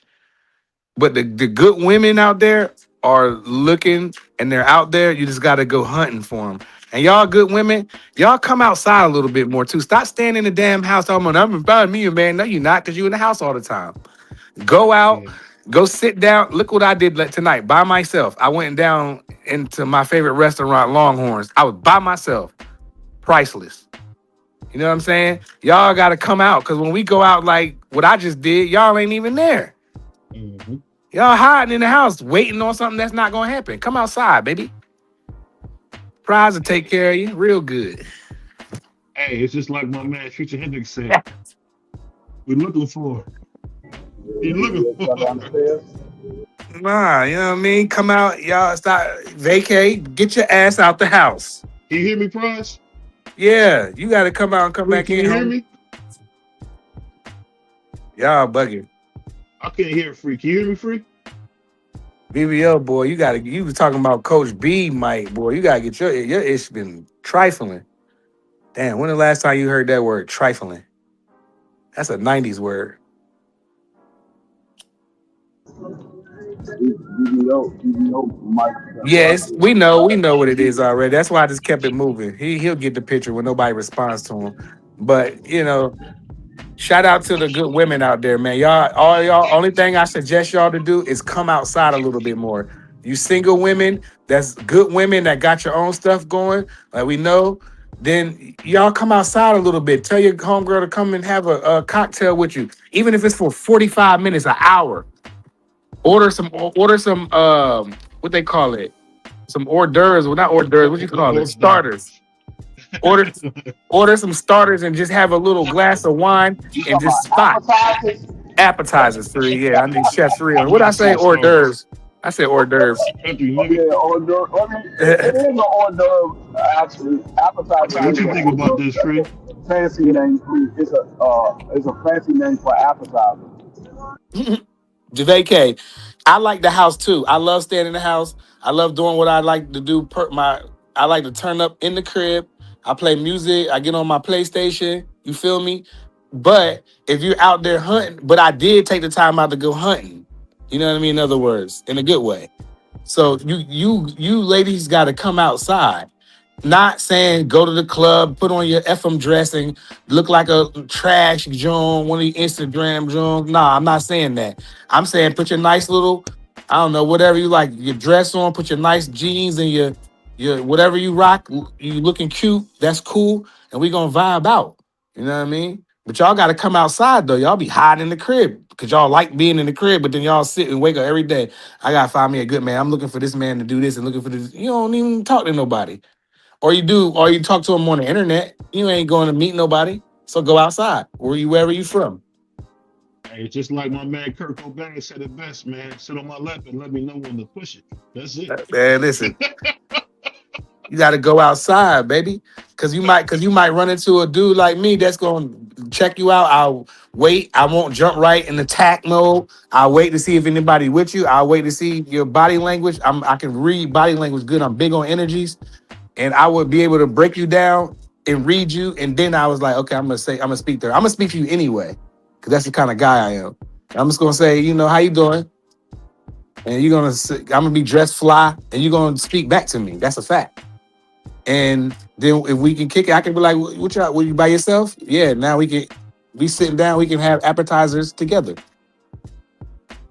but the good women out there are looking and they're out there. You just got to go hunting for them. And y'all good women, y'all come outside a little bit more too. Stop staying in the damn house. I'm about me, man. No, you're not, because you're in the house all the time. Go out, go sit down. Look what I did tonight by myself. I went down into my favorite restaurant, Longhorns. I was by myself. Priceless. You know what I'm saying? Y'all got to come out, because when we go out like what I just did, y'all ain't even there. Mm-hmm. Y'all hiding in the house waiting on something that's not going to happen. Come outside, baby. Prize will take care of you real good. Hey, it's just like my man Future Hendrix said. We're looking for. You're looking for. Nah, you know what I mean? Come out, y'all start vacate, get your ass out the house. You hear me, Prize? Yeah, you got to come out and come back in. Can you hear me? Y'all bugging. I can't hear Free. Can you hear me, Free? BBL boy, you was talking about Coach B, Mike, boy. You gotta get your ish been trifling. Damn, when the last time you heard that word, trifling? That's a 90s word. DEEBO might Yes, we know what it is already. That's why I just kept it moving. He'll get the picture when nobody responds to him. But shout out to the good women out there, man. Y'all, only thing I suggest y'all to do is come outside a little bit more. You single women, that's good women that got your own stuff going, like we know. Then y'all come outside a little bit. Tell your homegirl to come and have a cocktail with you, even if it's for 45 minutes, an hour. Order some what they call it, some hors d'oeuvres. Well, not hors d'oeuvres. What you call it? Starters. Order order some starters and just have a little glass of wine and just spot appetizers. Yeah, I need chef real. What I say? Hors d'oeuvres. I said hors d'oeuvres. Yeah, hors d'oeuvre. I mean, it is an hors d'oeuvre, actually. Appetizer What is you an think hors about d'oeuvre. this, Free? Fancy name. It's a fancy name for appetizer. Javay K, I like the house too. I love staying in the house. I love doing what I like to do. I like to turn up in the crib. I play music. I get on my PlayStation. You feel me? But if you're out there hunting, but I did take the time out to go hunting. You know what I mean? In other words, in a good way. So you ladies got to come outside. Not saying go to the club, put on your FM dressing, look like a trash Joan, one of the Instagram Jones. Nah, I'm not saying that. I'm saying put your nice little, I don't know, whatever you like, your dress on, put your nice jeans and your whatever you rock, you looking cute, that's cool, and we gonna vibe out. You know what I mean? But y'all gotta come outside though. Y'all be hiding in the crib because y'all like being in the crib, but then y'all sit and wake up every day. I gotta find me a good man. I'm looking for this man to do this and looking for this. You don't even talk to nobody. Or you do, or you talk to them on the internet. You ain't going to meet nobody. So go outside. Wherever you from. Hey, just like my man Kurt Cobain said it best, man. Sit on my lap and let me know when to push it. That's it. Man, listen. You gotta go outside, baby. Cause you might run into a dude like me that's gonna check you out. I'll wait. I won't jump right in attack mode. I'll wait to see if anybody with you. I'll wait to see your body language. I can read body language good. I'm big on energies. And I would be able to break you down and read you. And then I was like, okay, I'm gonna speak there. I'm gonna speak to you anyway, because that's the kind of guy I am. I'm just gonna say, how you doing? And I'm gonna be dressed fly, and you're gonna speak back to me. That's a fact. And then if we can kick it, I can be like, what y'all, were you by yourself? Yeah, now we can be sitting down, we can have appetizers together.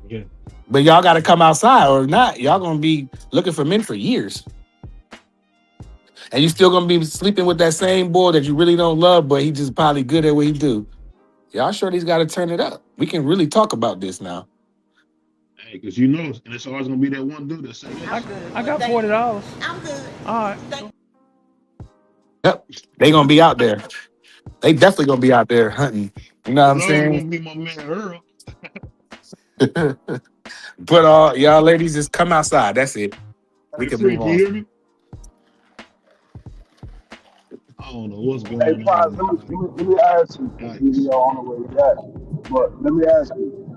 Yeah. But y'all gotta come outside, or not, y'all gonna be looking for men for years. And you still gonna be sleeping with that same boy that you really don't love, but he just probably good at what he do. Y'all sure he's gotta turn it up. We can really talk about this now. Hey, because and it's always gonna be that one dude that say yes. I got $40. I'm good. All right. Yep. They gonna be out there. They definitely gonna be out there hunting. You know what I'm It's saying? gonna be my man Earl. But y'all ladies just come outside. That's it. We can move Can you on. hear me? I don't know what's going Hey, on. Paz, let me ask you. DEEBO on the way yet, but let me ask you.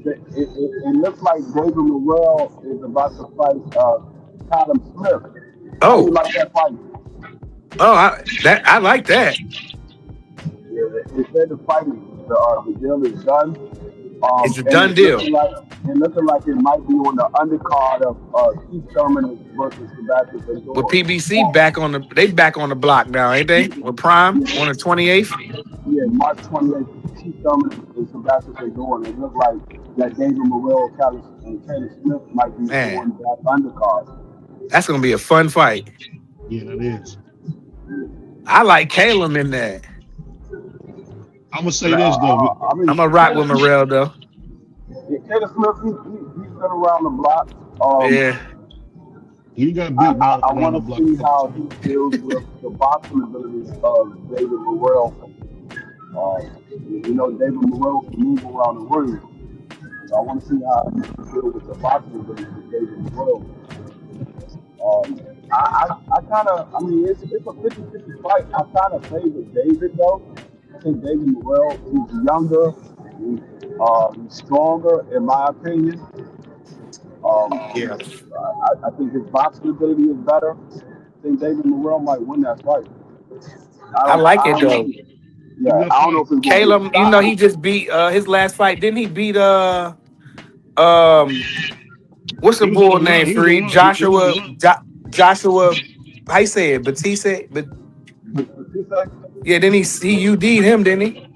It looks like David Morrell is about to fight Callum Smith. How you Oh, like that fight? I like that. Yeah, they said the fight the deal is done. It's a And done deal. it's looking like it might be on the undercard of Keith Thurman versus Sebastian With Fedor. PBC back on the block now, ain't they? With Prime on the 28th. Yeah, March 28th, Keith Thurman and Sebastian Fedor, and it looked like that David Morrell, and Taylor Smith might be on that undercard. That's gonna be a fun fight. Yeah, that is. I like Caleb in that. I'm gonna say this though. I'm gonna rock with Morrell though. Taylor Smith, he's been around the block. Yeah. He got beat I want to see how he deals with the boxing abilities of David Morrell. David Morrell can move around the ring. So I want to see how he can deal with the boxing abilities of David Morrell. It's a 50-50 fight. I kind of favor David though. I think David Morrell, he's younger, he's stronger in my opinion. Yeah. I think his boxing ability is better. I think David Morrell might win that fight. I like it though. Yeah, I don't know if it's Caleb, he just beat his last fight. Didn't he beat What's the He was on bull the run. name? He was Free on. He was on the run. Joshua. How you say it? Batiste, but yeah. Then he UD'd him, didn't he?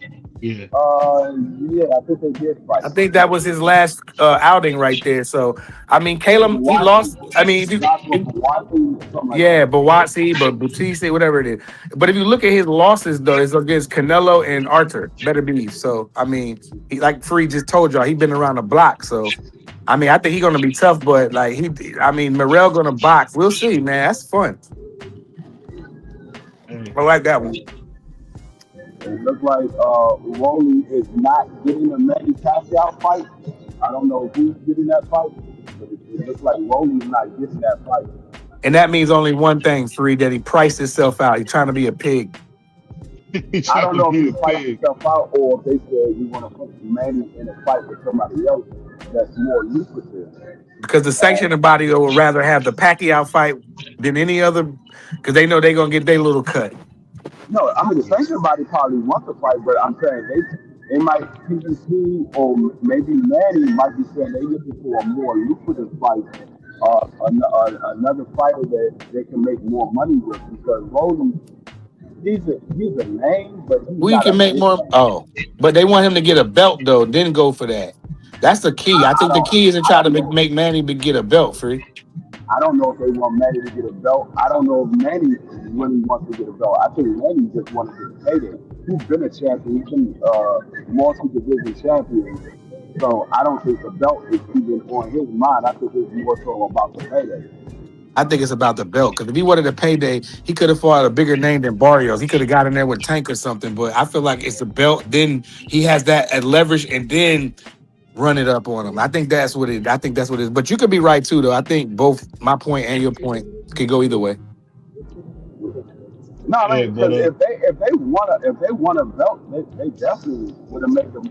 Yeah. Yeah, I think they did fight. I think that was his last outing right there. So I mean, Caleb, he lost. I mean, yeah, but Batiste, whatever it is. But if you look at his losses, though, it's against Canelo and Arthur. Better believe. So I mean, he like Free just told y'all, he been around the block. So I mean, I think he's gonna be tough. But like Morrell gonna box. We'll see, man. That's fun. I like that one. It looks like Rolly is not getting a Manny Pacquiao fight. I don't know who's getting that fight, but it looks like Rolly's not getting that fight. And that means only one thing, Free, that he priced himself out. He's trying to be a pig. I don't know if he priced himself out or if they said we want to put Manny in a fight with somebody else that's more lucrative. Because the sanctioning body would rather have the Pacquiao fight than any other, because they know they're going to get their little cut. No, I mean, the sanctioning body probably wants to fight, but I'm saying they might, PBC or maybe Manny might be saying they're looking for a more lucrative fight, another fighter that they can make more money with, because Rolly, he's a name, but he's we can make more. Oh, but they want him to get a belt though. Then go for that. That's the key. I think the key is to try to make Manny get a belt, Free. I don't know if they want Manny to get a belt. I don't know if Manny really wants to get a belt. I think Manny just wants to get payday. He's been a champion. He's been multi-division champion. So I don't think the belt is even on his mind. I think it's more so about the payday. I think it's about the belt, because if he wanted a payday, he could have fought a bigger name than Barrios. He could have got in there with Tank or something. But I feel like it's the belt. Then he has that at leverage, and then run it up on him. I think that's what it. I think that's what it is. But you could be right too, though. I think both my point and your point could go either way. No, I mean, because if they want a belt, they definitely would have made the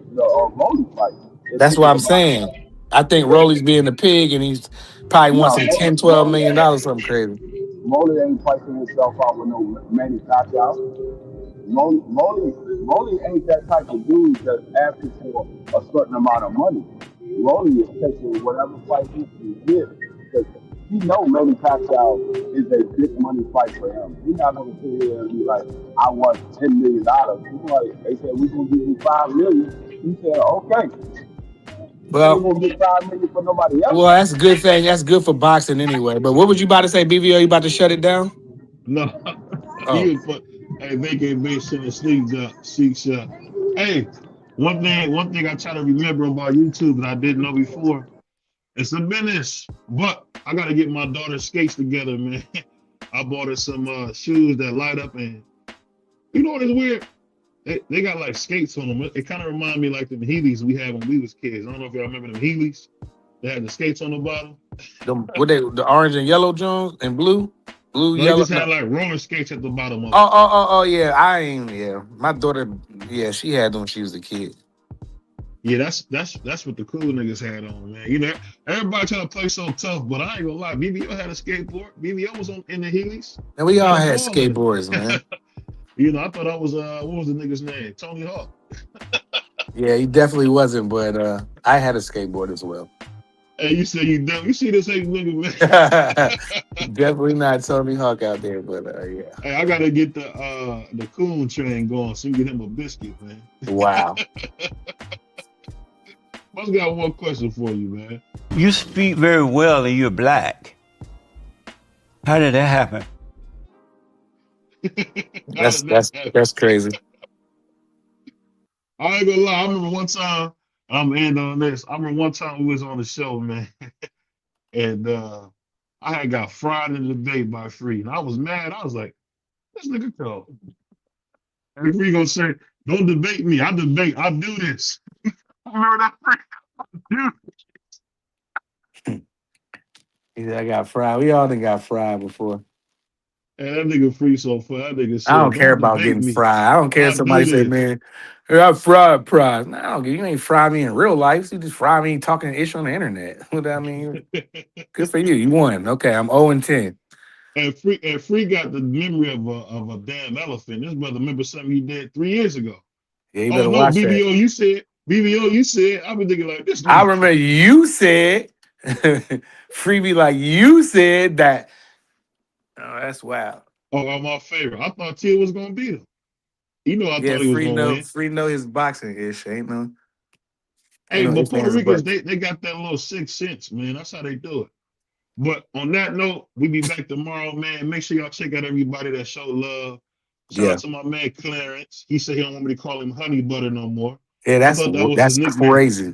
Rolly fight. That's what I'm saying. I think Rolly's being a pig, and he's probably wants some $10, $12 million, something crazy. Rolly ain't pricing himself out with no Manny Pacquiao. Rolly ain't that type of dude that's asking for a certain amount of money. Rolly is taking whatever fight he can get, because he know Manny Pacquiao is a big money fight for him. He's not going to sit here and be like, I want $10 million. He's like, they said, we're going to give you $5 million. He said, okay. Well, we're going to get $5 million for nobody else. Well, that's a good thing. That's good for boxing anyway. But what was you about to say, BVO? You about to shut it down? No. Hey, they can be sending sneaks up. Hey, one thing I try to remember about YouTube that I didn't know before. It's a business, but I gotta get my daughter's skates together, man. I bought her some shoes that light up, and you know what is weird? They got like skates on them. It kind of remind me like the Heelys we had when we was kids. I don't know if y'all remember them Heelys. They had the skates on the bottom. The orange and yellow Jones and blue, yellow. They just had like roller skates at the bottom of them. Oh, yeah. My daughter, she had them when she was a kid. Yeah, that's what the cool niggas had on, man. You know, everybody trying to play so tough, but I ain't gonna lie. BBO had a skateboard. BBO was in the Heelys. And we all had skateboards, man. You know, I thought I was what was the nigga's name? Tony Hawk. Yeah, he definitely wasn't, but I had a skateboard as well. Hey, you said you dumb. You see this hey nigga, man. Definitely not Tony Hawk out there, but yeah. Hey, I gotta get the coon train going so you get him a biscuit, man. Wow. I got one question for you, man. You speak very well and you're black. How did that happen? That's crazy. I ain't gonna lie. I remember one time, I'm ending on this. I remember one time we was on the show, man. And I had got fried in the debate by Free. And I was mad. I was like, this nigga go. And Free gonna say, don't debate me. I debate. I do this. Remember that Free? Yeah, I got fried. We all done got fried before. And that nigga Free so far. That nigga said, I don't care about getting fried. I don't care if somebody say, man, I fried prize. No, I don't care. You ain't fry me in real life. You just fry me talking ish on the internet. What I mean? Good for you. You won. Okay, I'm 0-10. And Free got the memory of a damn elephant. This brother remember something he did 3 years ago. Yeah, you better watch BBO, that. you said BBO, you said, I've been thinking like this. I remember you said, Freebie, like you said that. Oh, that's wild. Oh, my favorite. I thought Tia was gonna beat him. You know, I thought he was gonna win. Free know his boxing ish. Ain't no. Hey, no but ifs, Puerto ands, or Ricans, buts. they got that little 6th sense, man. That's how they do it. But on that note, we be back tomorrow, man. Make sure y'all check out everybody that show love. Shout out to my man Clarence. He said he don't want me to call him Honey Butter no more. Yeah, I thought that was his nickname. crazy.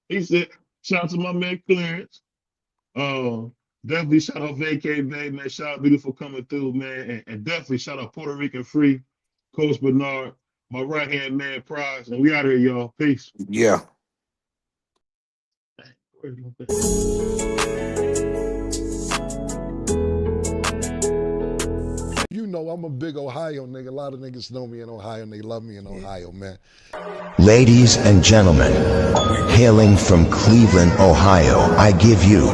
He said, shout out to my man Clarence. Definitely shout out Vacay Bay, man. Shout out Beautiful coming through, man. And definitely shout out Puerto Rican Free, Coach Bernard, my right-hand man, Prize. And we out here, y'all. Peace. Yeah. You know, I'm a big Ohio nigga. A lot of niggas know me in Ohio and they love me in Ohio, man. Ladies and gentlemen, hailing from Cleveland, Ohio, I give you